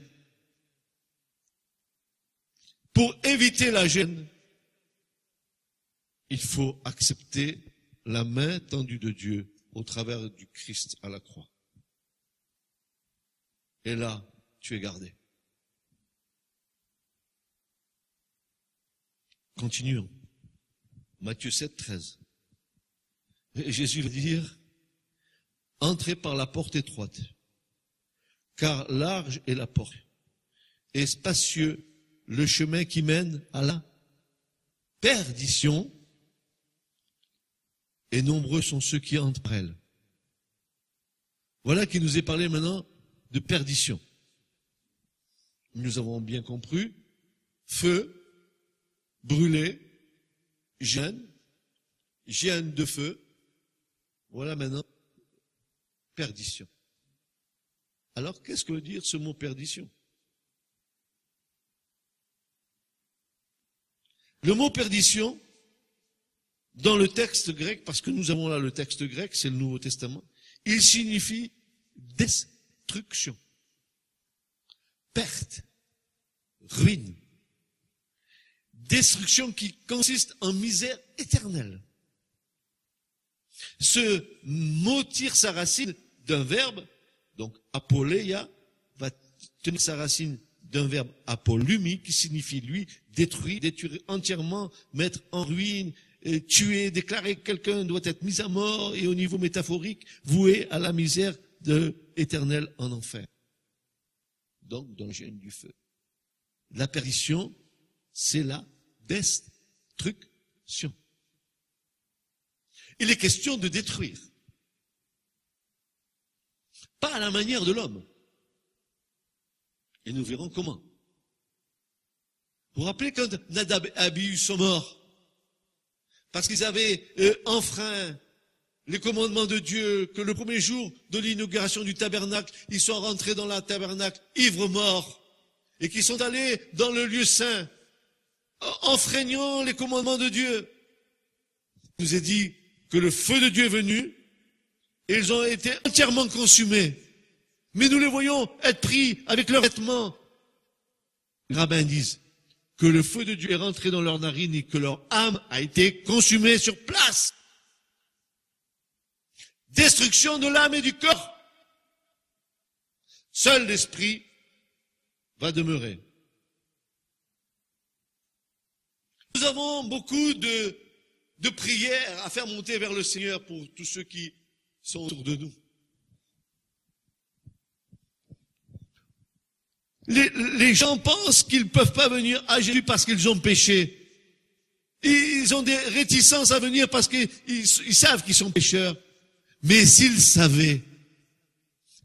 Pour éviter la géhenne, il faut accepter la main tendue de Dieu au travers du Christ à la croix. Et là, tu es gardé. Continuons. Matthieu 7, 13. Et Jésus va dire, entrez par la porte étroite, car large est la porte, et spacieux le chemin qui mène à la perdition, et nombreux sont ceux qui entrent par elle. Voilà qui nous est parlé maintenant de perdition. Nous avons bien compris, feu, brûler, géhenne de feu. Voilà maintenant, perdition. Alors, qu'est-ce que veut dire ce mot perdition? Le mot perdition, dans le texte grec, parce que nous avons là le texte grec, c'est le Nouveau Testament, il signifie destruction, perte, ruine. Destruction qui consiste en misère éternelle. Ce mot tire sa racine d'un verbe, donc apoleia, va tenir sa racine d'un verbe apolumi, qui signifie lui détruire entièrement, mettre en ruine, tuer, déclarer que quelqu'un doit être mis à mort, et au niveau métaphorique, voué à la misère éternelle en enfer. Donc, dans le géhenne du feu. La perdition, c'est la destruction. Il est question de détruire. Pas à la manière de l'homme. Et nous verrons comment. Vous vous rappelez quand Nadab et Abihu sont morts? Parce qu'ils avaient enfreint les commandements de Dieu, que le premier jour de l'inauguration du tabernacle, ils sont rentrés dans le tabernacle ivres morts, et qu'ils sont allés dans le lieu saint, enfreignant les commandements de Dieu. Il nous est dit que le feu de Dieu est venu, et ils ont été entièrement consumés. Mais nous les voyons être pris avec leurs vêtements. Les rabbins disent que le feu de Dieu est rentré dans leurs narines et que leur âme a été consumée sur place. Destruction de l'âme et du corps Seul l'Esprit va demeurer. Nous avons beaucoup de prières à faire monter vers le Seigneur pour tous ceux qui sont autour de nous. Les gens pensent qu'ils ne peuvent pas venir à Jésus parce qu'ils ont péché. Ils ont des réticences à venir parce qu'ils savent qu'ils sont pécheurs. Mais s'ils savaient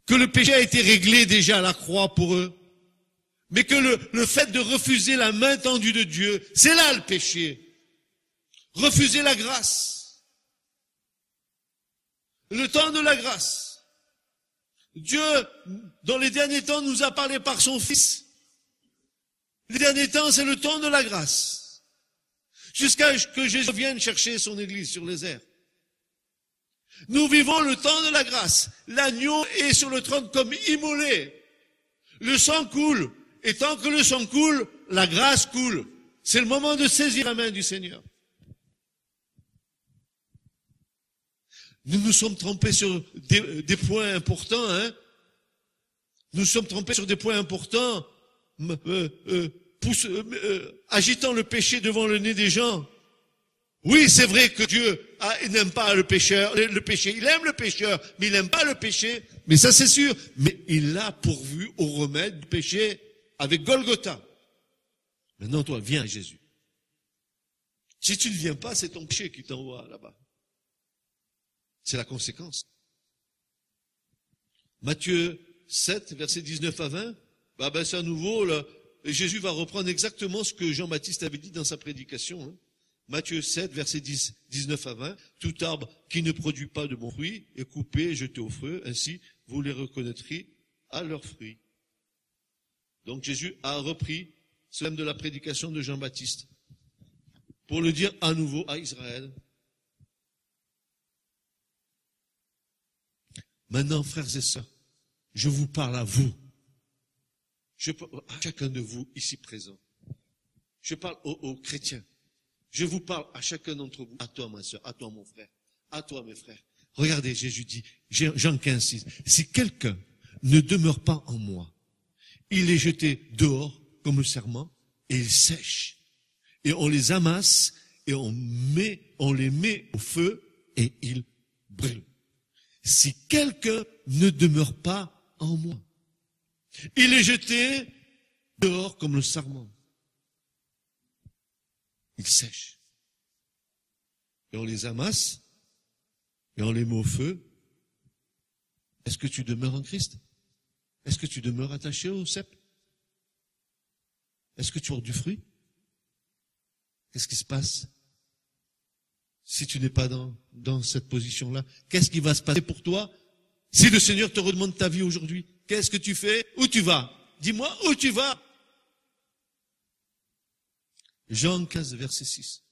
que le péché a été réglé déjà à la croix pour eux, mais que le fait de refuser la main tendue de Dieu, c'est là le péché. Refuser la grâce. Le temps de la grâce. Dieu, dans les derniers temps, nous a parlé par son Fils. Les derniers temps, c'est le temps de la grâce. Jusqu'à ce que Jésus vienne chercher son Église sur les airs. Nous vivons le temps de la grâce. L'agneau est sur le trône comme immolé. Le sang coule. Et tant que le sang coule, la grâce coule. C'est le moment de saisir la main du Seigneur. Nous nous sommes trompés sur des points importants, hein. Nous nous sommes trompés sur des points importants, agitant le péché devant le nez des gens. Oui, c'est vrai que Dieu n'aime pas le pécheur, le péché. Il aime le pécheur, mais il n'aime pas le péché. Mais ça, c'est sûr. Mais il l'a pourvu au remède du péché avec Golgotha. Maintenant, toi, viens à Jésus. Si tu ne viens pas, c'est ton péché qui t'envoie là-bas. C'est la conséquence. Matthieu 7, versets 19 à 20, c'est à nouveau, là, Jésus va reprendre exactement ce que Jean-Baptiste avait dit dans sa prédication. Hein. Matthieu 7, versets 19 à 20, tout arbre qui ne produit pas de bon fruit est coupé et jeté au feu, ainsi vous les reconnaîtrez à leurs fruits. Donc Jésus a repris ce thème de la prédication de Jean-Baptiste pour le dire à nouveau à Israël. Maintenant, frères et sœurs, je vous parle à vous. Je parle à chacun de vous ici présent. Je parle aux chrétiens. Je vous parle à chacun d'entre vous. À toi, ma sœur, à toi, mon frère, à toi, mes frères. Regardez, Jésus dit, Jean 15, 6, si quelqu'un ne demeure pas en moi, il est jeté dehors comme le serment et il sèche. Et on les amasse et on les met au feu et ils brûlent. Si quelqu'un ne demeure pas en moi, il est jeté dehors comme le sarment. Il sèche. Et on les amasse et on les met au feu. Est-ce que tu demeures en Christ? Est-ce que tu demeures attaché au cep? Est-ce que tu portes du fruit? Qu'est-ce qui se passe si tu n'es pas dans cette position-là? Qu'est-ce qui va se passer pour toi si le Seigneur te redemande ta vie aujourd'hui? Qu'est-ce que tu fais? Où tu vas? Dis-moi où tu vas. Jean 15, verset 6.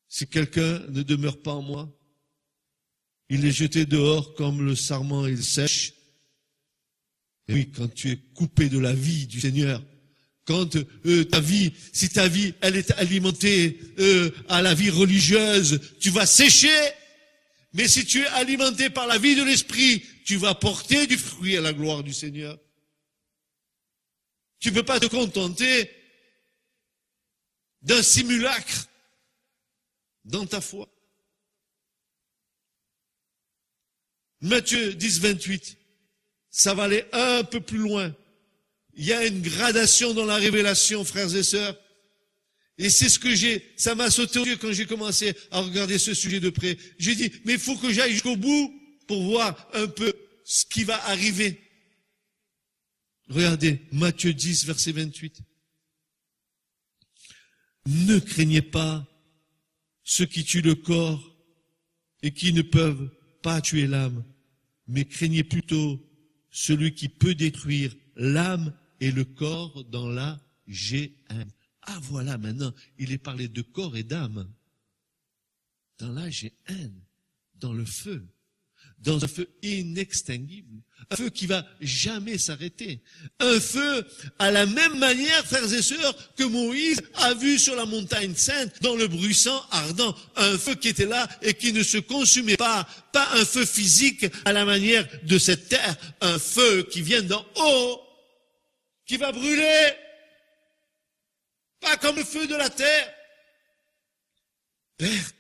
Si quelqu'un ne demeure pas en moi, il est jeté dehors comme le sarment, il sèche. Et oui, quand tu es coupé de la vie du Seigneur, quand si ta vie, elle est alimentée à la vie religieuse, tu vas sécher. Mais si tu es alimenté par la vie de l'Esprit, tu vas porter du fruit à la gloire du Seigneur. Tu ne peux pas te contenter d'un simulacre dans ta foi. Matthieu 10, 28, ça va aller un peu plus loin. Il y a une gradation dans la révélation, frères et sœurs. Et c'est ce que ça m'a sauté aux yeux quand j'ai commencé à regarder ce sujet de près. J'ai dit, mais il faut que j'aille jusqu'au bout pour voir un peu ce qui va arriver. Regardez, Matthieu 10, verset 28. Ne craignez pas ceux qui tuent le corps et qui ne peuvent pas tuer l'âme, mais craignez plutôt celui qui peut détruire l'âme et le corps dans la géhenne. Ah voilà, maintenant, il est parlé de corps et d'âme. Dans la géhenne, dans le feu. dans un feu inextinguible, un feu qui va jamais s'arrêter, un feu à la même manière, frères et sœurs, que Moïse a vu sur la montagne sainte, dans le bruissant ardent, un feu qui était là et qui ne se consumait pas un feu physique à la manière de cette terre, un feu qui vient d'en haut, qui va brûler, pas comme le feu de la terre. Père,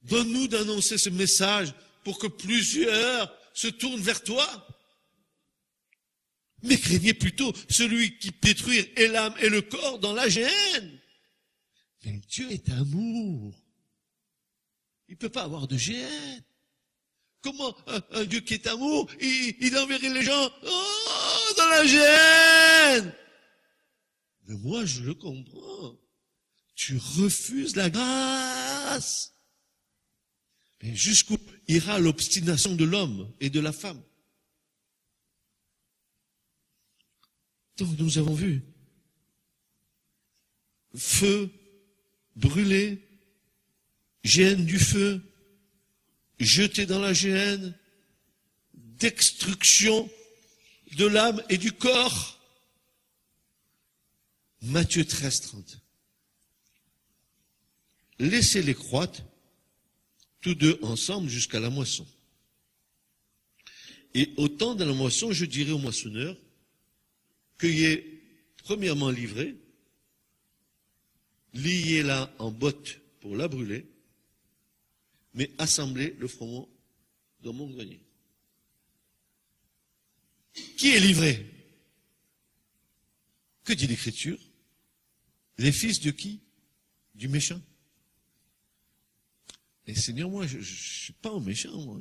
donne-nous d'annoncer ce message pour que plusieurs se tournent vers toi. Mais craignez plutôt celui qui détruit et l'âme et le corps dans la géhenne. Mais Dieu est amour. Il ne peut pas avoir de géhenne. Comment un Dieu qui est amour, il enverrait les gens dans la géhenne? Mais moi, je le comprends. Tu refuses la grâce. Mais jusqu'où ira l'obstination de l'homme et de la femme? Donc nous avons vu feu, brûlé, géhenne du feu, jeté dans la géhenne, destruction de l'âme et du corps. Matthieu 13, 30. Laissez-les croître, tous deux ensemble jusqu'à la moisson. Et au temps de la moisson, je dirai au moissonneur, cueillez premièrement l'ivrée, liez-la en botte pour la brûler, mais assemblez le froment dans mon grenier. Qui est livré? Que dit l'Écriture? Les fils de qui? Du méchant. Et Seigneur, moi, je ne suis pas un méchant, moi.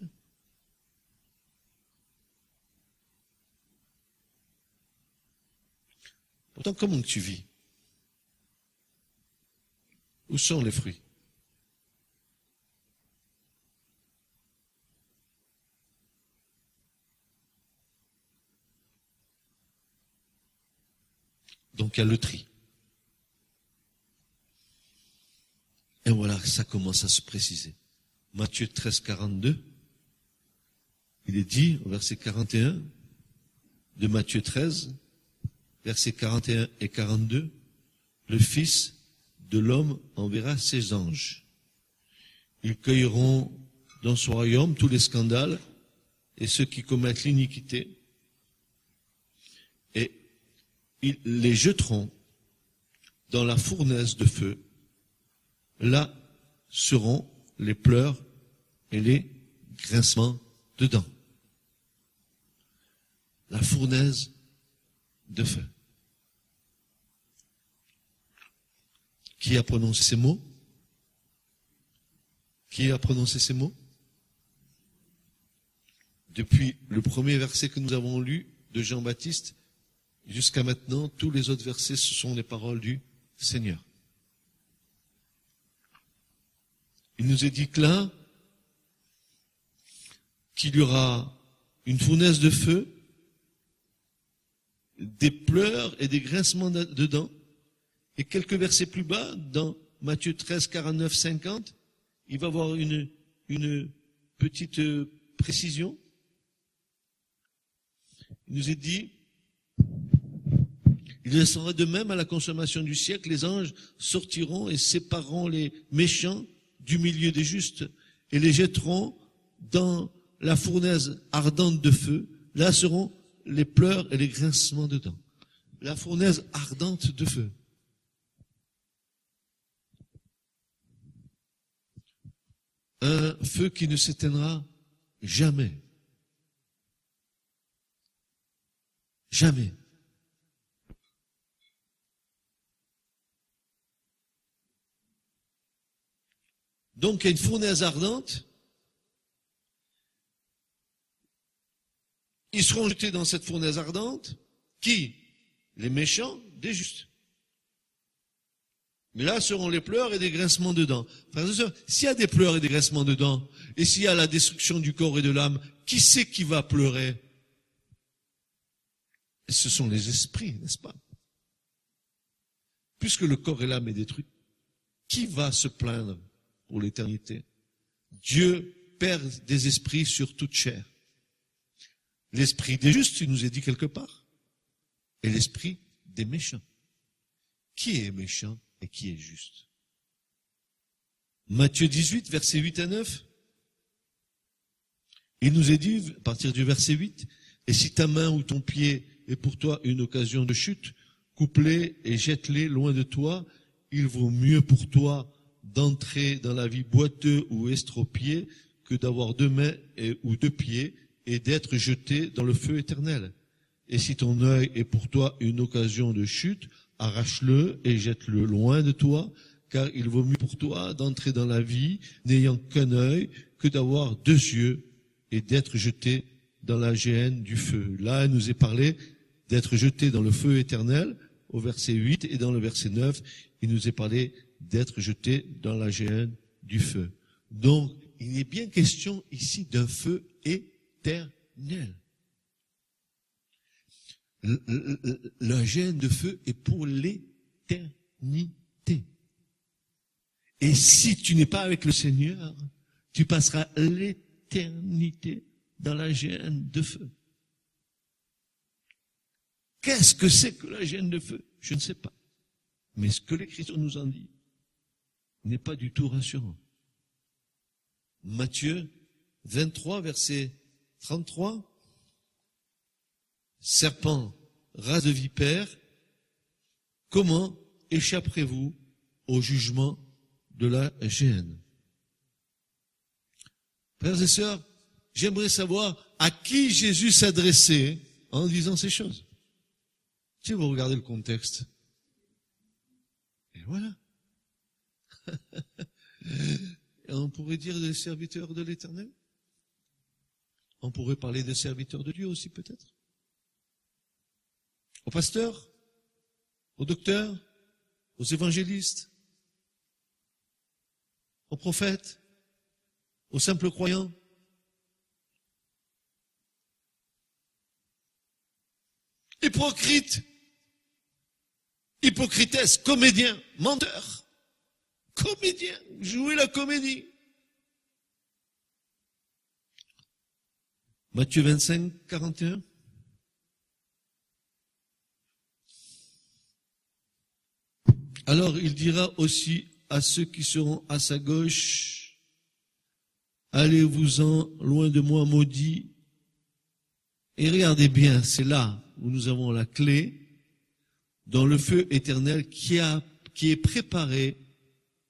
Pourtant, comment tu vis? Où sont les fruits? Donc, il y a le tri. Et voilà, ça commence à se préciser. Matthieu 13, 42, il est dit, au verset 41 de Matthieu 13, versets 41 et 42, le Fils de l'homme enverra ses anges. Ils cueilleront dans son royaume tous les scandales et ceux qui commettent l'iniquité, et ils les jetteront dans la fournaise de feu. Là seront les pleurs et les grincements de dents. La fournaise de feu. Qui a prononcé ces mots? Qui a prononcé ces mots? Depuis le premier verset que nous avons lu de Jean-Baptiste jusqu'à maintenant, tous les autres versets, ce sont les paroles du Seigneur. Il nous est dit que là, qu'il y aura une fournaise de feu, des pleurs et des grincements de dents. Et quelques versets plus bas, dans Matthieu 13, 49, 50, il va y avoir une petite précision. Il nous est dit, il en sera de même à la consommation du siècle, les anges sortiront et sépareront les méchants du milieu des justes et les jetteront dans la fournaise ardente de feu. Là seront les pleurs et les grincements de dents. La fournaise ardente de feu. Un feu qui ne s'éteindra jamais. Jamais. Donc, il y a une fournaise ardente. Ils seront jetés dans cette fournaise ardente. Qui? Les méchants des justes. Mais là seront les pleurs et des grincements de dents. Frères et sœurs, s'il y a des pleurs et des grincements de dents, et s'il y a la destruction du corps et de l'âme, qui c'est qui va pleurer? Et ce sont les esprits, n'est-ce pas? Puisque le corps et l'âme est détruit, qui va se plaindre pour l'éternité? Dieu perd des esprits sur toute chair. L'esprit des justes, il nous est dit quelque part, et l'esprit des méchants. Qui est méchant et qui est juste? Matthieu 18, versets 8 à 9. Il nous est dit, à partir du verset 8, « Et si ta main ou ton pied est pour toi une occasion de chute, coupe-les et jette-les loin de toi. Il vaut mieux pour toi d'entrer dans la vie boiteux ou estropié que d'avoir 2 mains ou 2 pieds et d'être jeté dans le feu éternel. Et si ton œil est pour toi une occasion de chute, arrache-le et jette-le loin de toi, car il vaut mieux pour toi d'entrer dans la vie n'ayant qu'un œil que d'avoir 2 yeux et d'être jeté dans la géhenne du feu. » Là, il nous est parlé d'être jeté dans le feu éternel, au verset 8, et dans le verset 9, il nous est parlé d'être jeté dans la géhenne du feu. Donc, il est bien question ici d'un feu éternel. La géhenne de feu est pour l'éternité. Et si tu n'es pas avec le Seigneur, tu passeras l'éternité dans la géhenne de feu. Qu'est-ce que c'est que la géhenne de feu? Je ne sais pas. Mais ce que l'Écriture nous en dit n'est pas du tout rassurant. Matthieu 23, verset 33. Serpent, race de vipère, comment échapperez-vous au jugement de la géhenne? Frères et sœurs, j'aimerais savoir à qui Jésus s'adressait en disant ces choses. Si vous regardez le contexte, et voilà. Et on pourrait dire des serviteurs de l'Éternel. On pourrait parler des serviteurs de Dieu aussi peut-être. Aux pasteurs, aux docteurs, aux évangélistes, aux prophètes, aux simples croyants. Hypocrite, hypocritesse, comédien, menteur, comédien, jouez la comédie. Matthieu 25, 41. Alors il dira aussi à ceux qui seront à sa gauche, allez-vous-en loin de moi, maudits. Et regardez bien, c'est là où nous avons la clé dans le feu éternel qui est préparé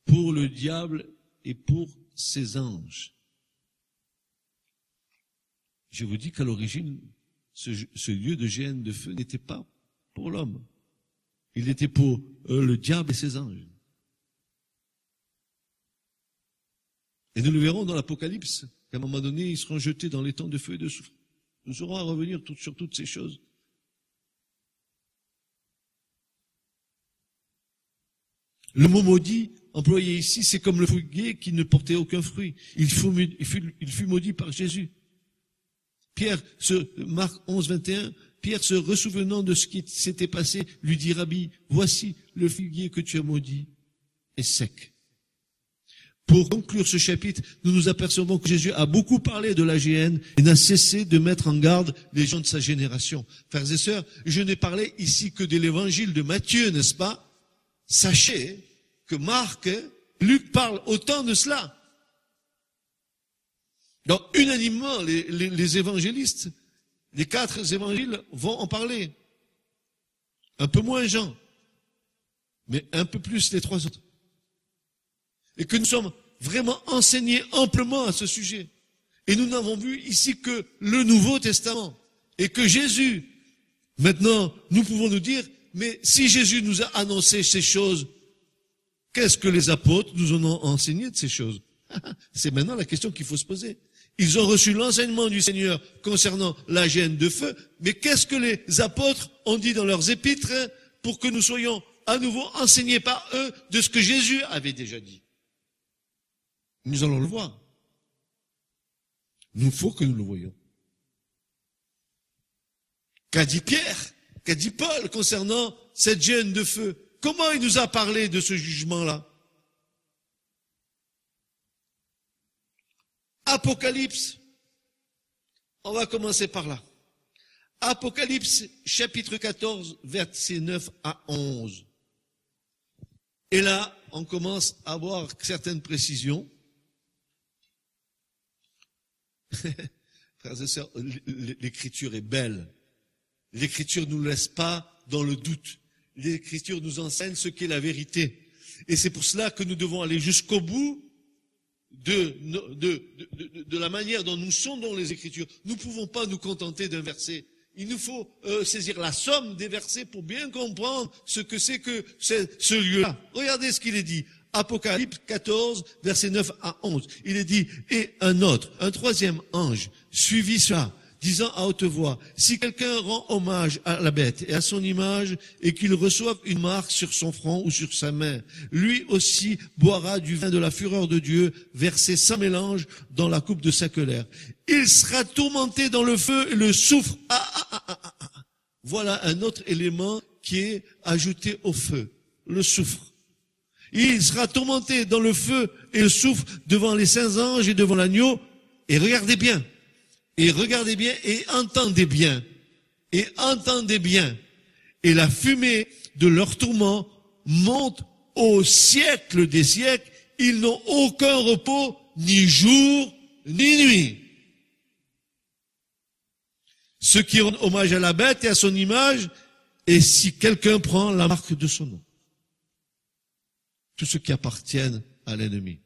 pour le diable et pour ses anges. Je vous dis qu'à l'origine, ce lieu de géhenne de feu n'était pas pour l'homme. Il était pour le diable et ses anges. Et nous le verrons dans l'Apocalypse, qu'à un moment donné, ils seront jetés dans les temps de feu et de soufre. Nous aurons à revenir sur toutes ces choses. Le mot maudit employé ici, c'est comme le figuier qui ne portait aucun fruit. Il fut maudit par Jésus. Marc 11, 21, Pierre, se ressouvenant de ce qui s'était passé, lui dit, Rabbi, voici le figuier que tu as maudit est sec. Pour conclure ce chapitre, nous nous apercevons que Jésus a beaucoup parlé de la géhenne et n'a cessé de mettre en garde les gens de sa génération. Frères et sœurs, je n'ai parlé ici que de l'évangile de Matthieu, n'est-ce pas? Sachez que Marc, Luc parlent autant de cela. Donc, unanimement, les évangélistes, les 4 évangiles vont en parler. Un peu moins Jean, mais un peu plus les 3 autres. Et que nous sommes vraiment enseignés amplement à ce sujet. Et nous n'avons vu ici que le Nouveau Testament. Et que Jésus, maintenant, nous pouvons nous dire, mais si Jésus nous a annoncé ces choses, qu'est-ce que les apôtres nous en ont enseigné de ces choses? C'est maintenant la question qu'il faut se poser. Ils ont reçu l'enseignement du Seigneur concernant la géhenne de feu, mais qu'est-ce que les apôtres ont dit dans leurs épîtres pour que nous soyons à nouveau enseignés par eux de ce que Jésus avait déjà dit? Nous allons le voir. Il faut que nous le voyions. Qu'a dit Pierre? Qu'a dit Paul concernant cette géhenne de feu? Comment il nous a parlé de ce jugement-là? Apocalypse, on va commencer par là. Apocalypse, chapitre 14, versets 9 à 11. Et là, on commence à avoir certaines précisions. Frères et sœurs, l'écriture est belle. L'écriture ne nous laisse pas dans le doute. L'écriture nous enseigne ce qu'est la vérité. Et c'est pour cela que nous devons aller jusqu'au bout de la manière dont nous sondons les Écritures. Nous ne pouvons pas nous contenter d'un verset. Il nous faut saisir la somme des versets pour bien comprendre ce que c'est que ce lieu-là. Regardez ce qu'il est dit. Apocalypse 14, versets 9 à 11. Il est dit, et un troisième ange, suivit cela, disant à haute voix, si quelqu'un rend hommage à la bête et à son image, et qu'il reçoive une marque sur son front ou sur sa main, lui aussi boira du vin de la fureur de Dieu, versé sans mélange dans la coupe de sa colère. Il sera tourmenté dans le feu et le soufre. Voilà un autre élément qui est ajouté au feu, le soufre. Il sera tourmenté dans le feu et le soufre devant les saints anges et devant l'agneau. Et regardez bien, et entendez bien, et la fumée de leur tourment monte au siècle des siècles. Ils n'ont aucun repos, ni jour, ni nuit. Ceux qui rendent hommage à la bête et à son image, et si quelqu'un prend la marque de son nom. Tous ceux qui appartiennent à l'ennemi.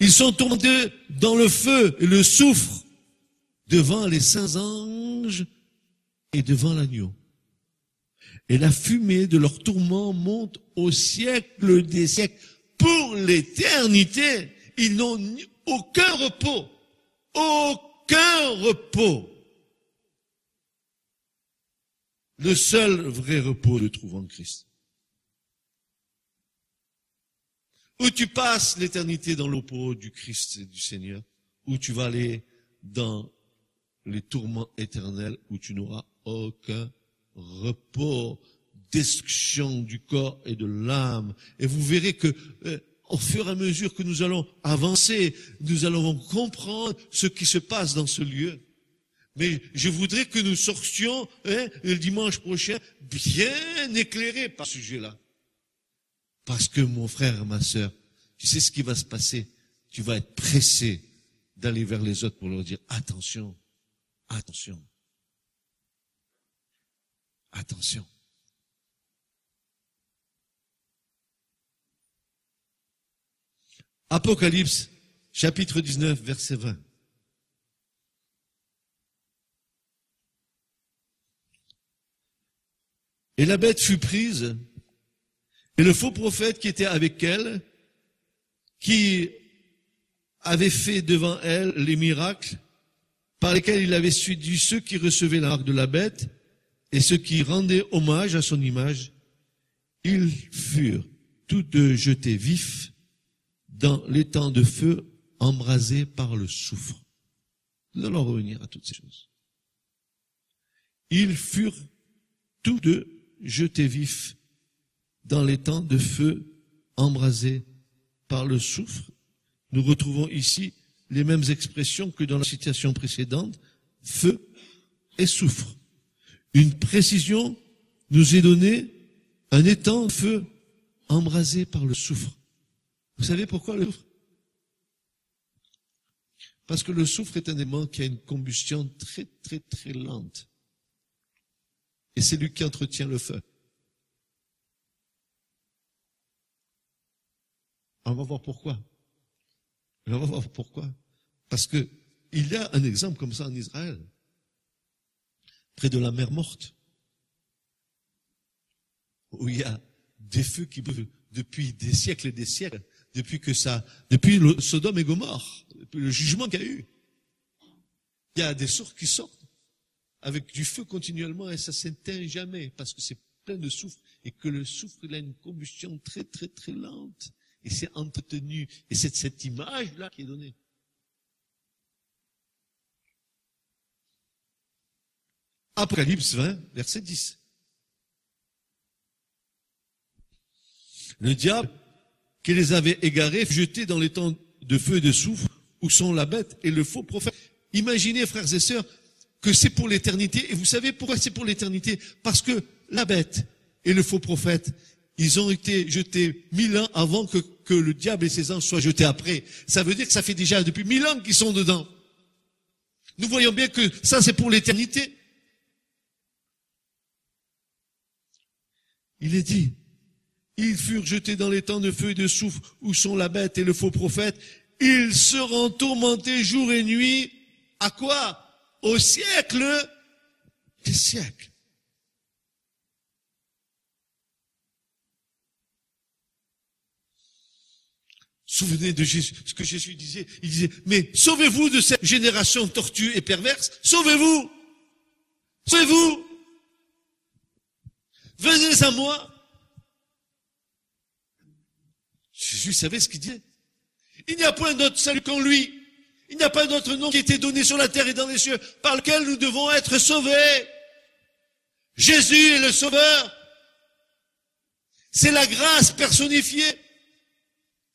Ils sont tombés dans le feu et le soufre devant les saints anges et devant l'agneau. Et la fumée de leur tourment monte au siècle des siècles. Pour l'éternité, ils n'ont aucun repos. Aucun repos. Le seul vrai repos le trouve en Christ. Ou tu passes l'éternité dans le repos du Christ et du Seigneur, ou tu vas aller dans les tourments éternels où tu n'auras aucun repos, destruction du corps et de l'âme. Et vous verrez que au fur et à mesure que nous allons avancer, nous allons comprendre ce qui se passe dans ce lieu. Mais je voudrais que nous sortions le dimanche prochain bien éclairés par ce sujet-là. Parce que mon frère, ma sœur, tu sais ce qui va se passer. Tu vas être pressé d'aller vers les autres pour leur dire attention, attention, attention. Apocalypse, chapitre 19, verset 20. Et la bête fut prise, et le faux prophète qui était avec elle, qui avait fait devant elle les miracles, par lesquels il avait séduit ceux qui recevaient la marque de la bête, et ceux qui rendaient hommage à son image, ils furent tous deux jetés vifs dans l'étang de feu embrasé par le soufre. Nous allons revenir à toutes ces choses. Ils furent tous deux jetés vifs dans l'étang de feu embrasé par le soufre. Nous retrouvons ici les mêmes expressions que dans la citation précédente, feu et soufre. Une précision nous est donnée, un étang de feu embrasé par le soufre. Vous savez pourquoi le soufre? Parce que le soufre est un élément qui a une combustion très, très, très lente. Et c'est lui qui entretient le feu. On va voir pourquoi. On va voir pourquoi. Parce que il y a un exemple comme ça en Israël, près de la mer Morte, où il y a des feux qui brûlent depuis des siècles et des siècles, depuis le Sodome et Gomorrhe, depuis le jugement qu'il y a eu. Il y a des sources qui sortent avec du feu continuellement et ça s'éteint jamais parce que c'est plein de soufre et que le soufre il a une combustion très très très lente et c'est entretenu et c'est cette image-là qui est donnée. Apocalypse 20, verset 10. Le diable qui les avait égarés fut jeté dans l'étang de feu et de soufre, où sont la bête et le faux prophète. Imaginez, frères et sœurs, que c'est pour l'éternité. Et vous savez pourquoi c'est pour l'éternité? Parce que la bête et le faux prophète, ils ont été jetés 1000 ans avant que le diable et ses anges soient jetés après. Ça veut dire que ça fait déjà depuis 1000 ans qu'ils sont dedans. Nous voyons bien que ça, c'est pour l'éternité. Il est dit, ils furent jetés dans les temps de feu et de soufre, où sont la bête et le faux prophète. Ils seront tourmentés jour et nuit. À quoi? Au siècle des siècles. Souvenez de Jésus, ce que Jésus disait. Il disait, mais sauvez-vous de cette génération tortue et perverse. Sauvez-vous. Sauvez-vous. Venez à moi. Jésus savait ce qu'il disait. Il n'y a point d'autre salut qu'en lui. Il n'y a pas d'autre nom qui a été donné sur la terre et dans les cieux par lequel nous devons être sauvés. Jésus est le sauveur. C'est la grâce personnifiée.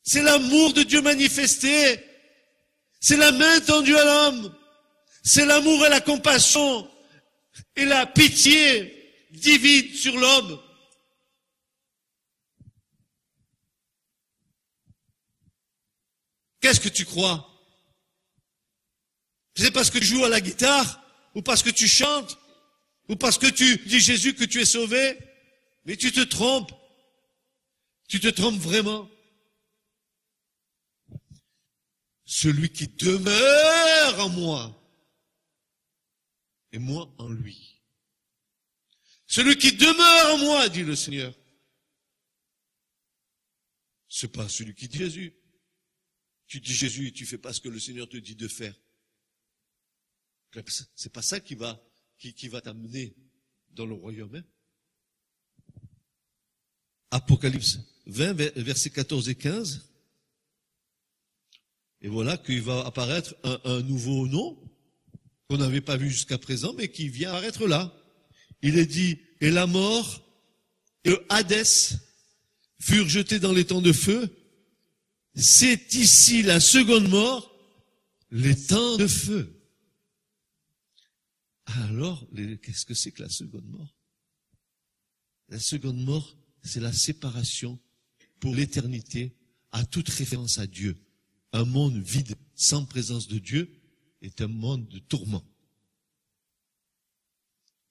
C'est l'amour de Dieu manifesté. C'est la main tendue à l'homme. C'est l'amour et la compassion et la pitié divine sur l'homme. Qu'est-ce que tu crois? C'est parce que tu joues à la guitare, ou parce que tu chantes, ou parce que tu dis Jésus que tu es sauvé? Mais tu te trompes. Tu te trompes vraiment. Celui qui demeure en moi, et moi en lui. Celui qui demeure en moi, dit le Seigneur. C'est pas celui qui dit Jésus. Tu dis Jésus et tu fais pas ce que le Seigneur te dit de faire. C'est pas ça qui va t'amener dans le royaume. Hein? Apocalypse 20, versets 14 et 15. Et voilà qu'il va apparaître un nouveau nom qu'on n'avait pas vu jusqu'à présent, mais qui vient apparaître là. Il est dit, et la mort et le Hadès furent jetés dans les temps de feu. C'est ici la seconde mort, les temps de feu. Alors, qu'est-ce que c'est que la seconde mort? La seconde mort, c'est la séparation pour l'éternité à toute référence à Dieu. Un monde vide, sans présence de Dieu, est un monde de tourment.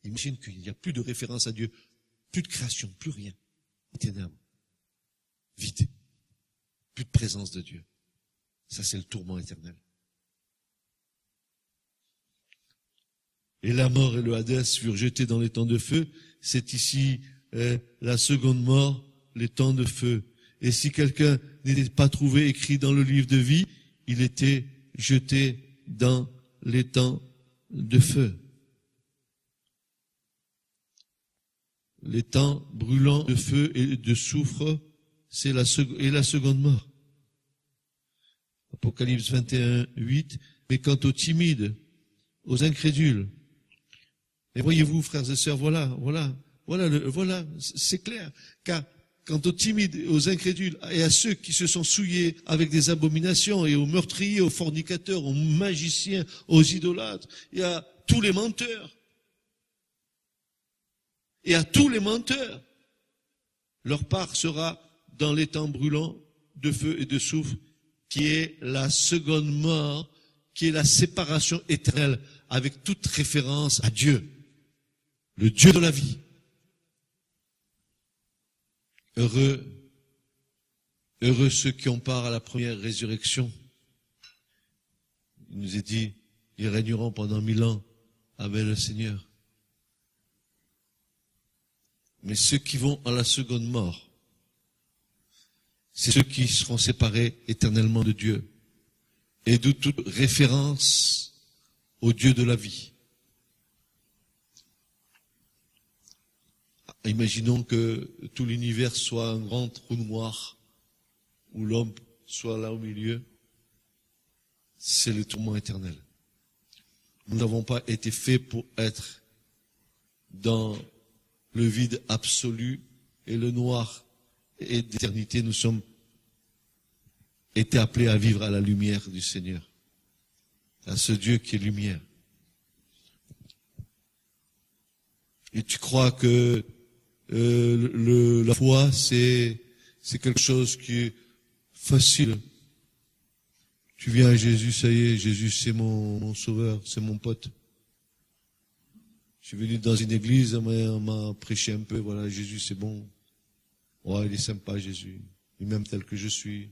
Imagine qu'il n'y a plus de référence à Dieu, plus de création, plus rien. Ténèbres, vide, plus de présence de Dieu. Ça, c'est le tourment éternel. Et la mort et le Hadès furent jetés dans les temps de feu. C'est ici la seconde mort, les temps de feu. Et si quelqu'un n'était pas trouvé écrit dans le livre de vie, il était jeté dans les temps de feu. Les temps brûlants de feu et de soufre, c'est la seconde mort. Apocalypse 21, 8. Mais quant aux timides, aux incrédules, et voyez-vous, frères et sœurs, voilà, c'est clair. Car quant aux timides, aux incrédules et à ceux qui se sont souillés avec des abominations et aux meurtriers, aux fornicateurs, aux magiciens, aux idolâtres et à tous les menteurs. Et à tous les menteurs, leur part sera dans les temps brûlants de feu et de soufre, qui est la seconde mort, qui est la séparation éternelle avec toute référence à Dieu, le Dieu de la vie. Heureux ceux qui ont part à la première résurrection. Il nous est dit, ils régneront pendant 1000 ans avec le Seigneur. Mais ceux qui vont à la seconde mort, c'est ceux qui seront séparés éternellement de Dieu et de toute référence au Dieu de la vie. Imaginons que tout l'univers soit un grand trou noir où l'homme soit là au milieu. C'est le tourment éternel. Nous n'avons pas été faits pour être dans le vide absolu et le noir et d'éternité. Nous sommes était appelé à vivre à la lumière du Seigneur, à ce Dieu qui est lumière. Et tu crois que la foi, c'est quelque chose qui est facile. Tu viens à Jésus, ça y est, Jésus c'est mon sauveur, c'est mon pote. Je suis venu dans une église, on m'a prêché un peu, voilà, Jésus c'est bon. Ouais, il est sympa Jésus, il m'aime tel que je suis.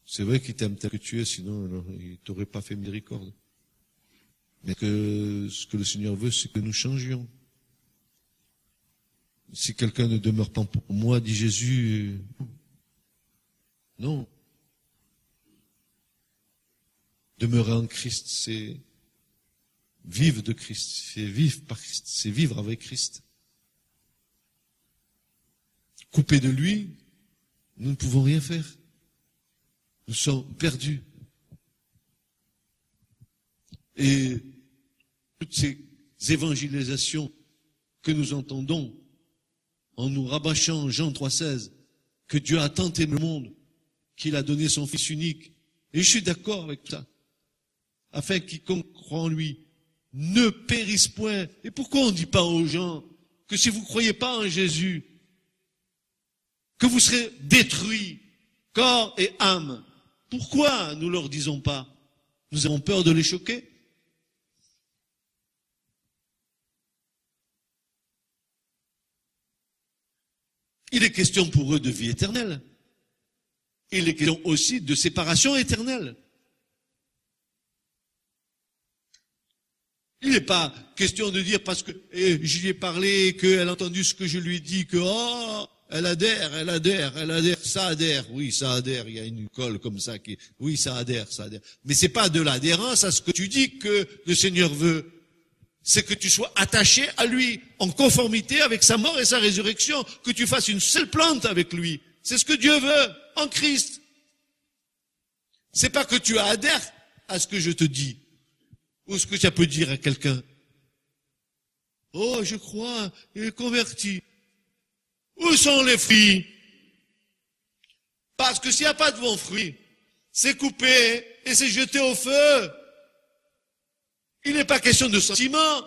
C'est vrai qu'il t'aime tel que tu es, sinon il t'aurait pas fait miséricorde. Mais que ce que le Seigneur veut, c'est que nous changions. Si quelqu'un ne demeure pas pour moi, dit Jésus, non. Demeurer en Christ, c'est vivre de Christ, c'est vivre par Christ, c'est vivre avec Christ. Coupé de lui, nous ne pouvons rien faire. Nous sommes perdus. Et toutes ces évangélisations que nous entendons en nous rabâchant Jean 3,16, que Dieu a tant aimé le monde, qu'il a donné son Fils unique. Et je suis d'accord avec ça. Afin que quiconque croit en lui ne périsse point. Et pourquoi on ne dit pas aux gens que si vous ne croyez pas en Jésus, que vous serez détruits, corps et âme? Pourquoi nous ne leur disons pas? Nous avons peur de les choquer? Il est question pour eux de vie éternelle. Il est question aussi de séparation éternelle. Il n'est pas question de dire parce que je lui ai parlé, qu'elle a entendu ce que je lui ai dit, que elle adhère, ça adhère, oui, ça adhère, il y a une colle comme ça qui, oui, ça adhère. Mais c'est pas de l'adhérence à ce que tu dis que le Seigneur veut. C'est que tu sois attaché à lui, en conformité avec sa mort et sa résurrection, que tu fasses une seule plante avec lui. C'est ce que Dieu veut, en Christ. C'est pas que tu adhères à ce que je te dis, ou ce que tu peux dire à quelqu'un. Oh, je crois, il est converti. Où sont les fruits? Parce que s'il n'y a pas de bons fruits, c'est coupé et c'est jeté au feu. Il n'est pas question de sentiments,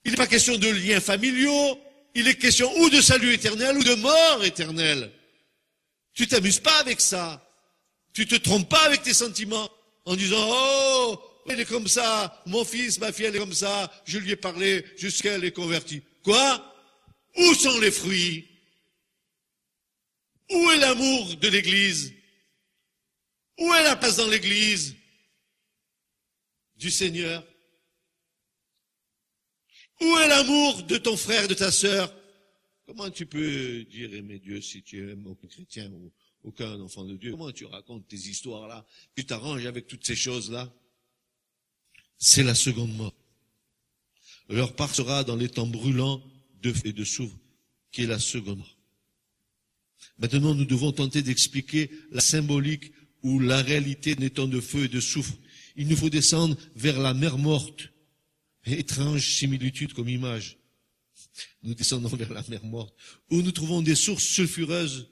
il n'est pas question de liens familiaux, il est question ou de salut éternel ou de mort éternelle. Tu t'amuses pas avec ça. Tu te trompes pas avec tes sentiments en disant « Oh, il est comme ça, mon fils, ma fille, elle est comme ça, je lui ai parlé jusqu'à elle est convertie. » Quoi? Où sont les fruits? Où est l'amour de l'Église? Où est la place dans l'Église du Seigneur? Où est l'amour de ton frère, de ta sœur? Comment tu peux dire aimer Dieu si tu aimes aucun chrétien ou aucun enfant de Dieu? Comment tu racontes tes histoires-là? Tu t'arranges avec toutes ces choses-là? C'est la seconde mort. Leur part sera dans les temps brûlants de feu et de soufre, qui est la seconde mort. Maintenant, nous devons tenter d'expliquer la symbolique ou la réalité des temps de feu et de soufre. Il nous faut descendre vers la mer morte. Étrange similitude comme image. Nous descendons vers la mer morte, où nous trouvons des sources sulfureuses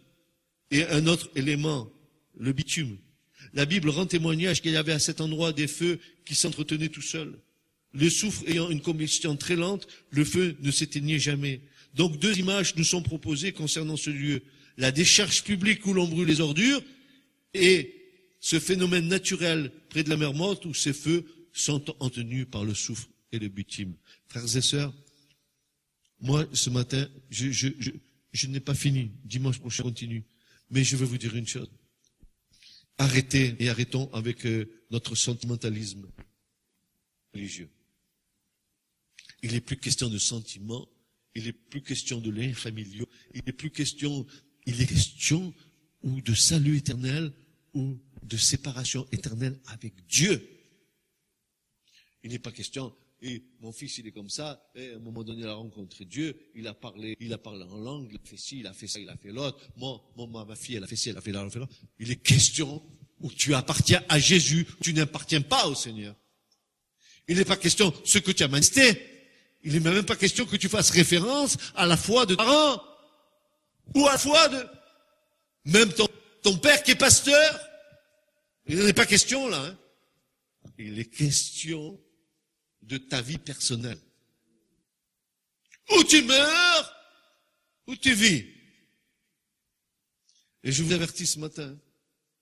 et un autre élément, le bitume. La Bible rend témoignage qu'il y avait à cet endroit des feux qui s'entretenaient tout seuls. Le soufre ayant une combustion très lente, le feu ne s'éteignait jamais. Donc deux images nous sont proposées concernant ce lieu. La décharge publique où l'on brûle les ordures et ce phénomène naturel près de la mer morte où ces feux sont entenus par le soufre et le bitume. Frères et sœurs, moi, ce matin, je n'ai pas fini. Dimanche prochain, on continue. Mais je veux vous dire une chose. Arrêtez et arrêtons avec notre sentimentalisme religieux. Il n'est plus question de sentiments, il n'est plus question de liens familiaux, il est question ou de salut éternel ou de séparation éternelle avec Dieu. Il n'est pas question, et mon fils il est comme ça, et à un moment donné il a rencontré Dieu, il a parlé en langue, il a fait ci, il a fait ça, il a fait l'autre, ma fille elle a fait ci, elle a fait là, elle a fait l'autre. Il est question où tu appartiens à Jésus, tu n'appartiens pas au Seigneur. Il n'est pas question ce que tu as manifesté. Il n'est même pas question que tu fasses référence à la foi de tes parents ou à la foi de même ton père qui est pasteur. Il n'en est pas question là. Hein. Il est question de ta vie personnelle. Ou tu meurs, ou tu vis. Et je vous avertis ce matin,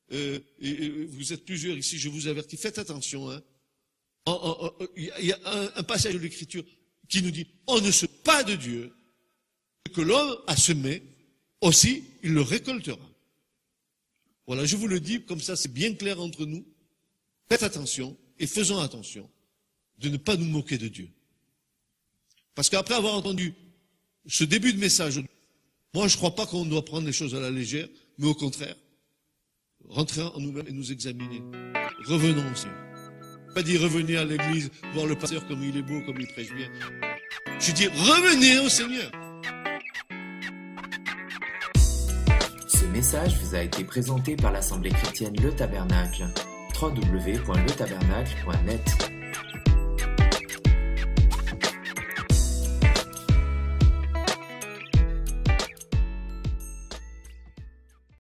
vous êtes plusieurs ici, je vous avertis, faites attention. Hein. Il y a un passage de l'Écriture qui nous dit, on ne se pas de Dieu, que l'homme a semé, aussi il le récoltera. Voilà, je vous le dis, comme ça c'est bien clair entre nous. Faites attention et faisons attention de ne pas nous moquer de Dieu. Parce qu'après avoir entendu ce début de message, moi je ne crois pas qu'on doit prendre les choses à la légère, mais au contraire, rentrer en nous-mêmes et nous examiner. Revenons au Seigneur. Pas dire revenez à l'église, voir le pasteur comme il est beau, comme il prêche bien. Je dis revenez au Seigneur. Ce message vous a été présenté par l'Assemblée chrétienne Le Tabernacle. www.letabernacle.net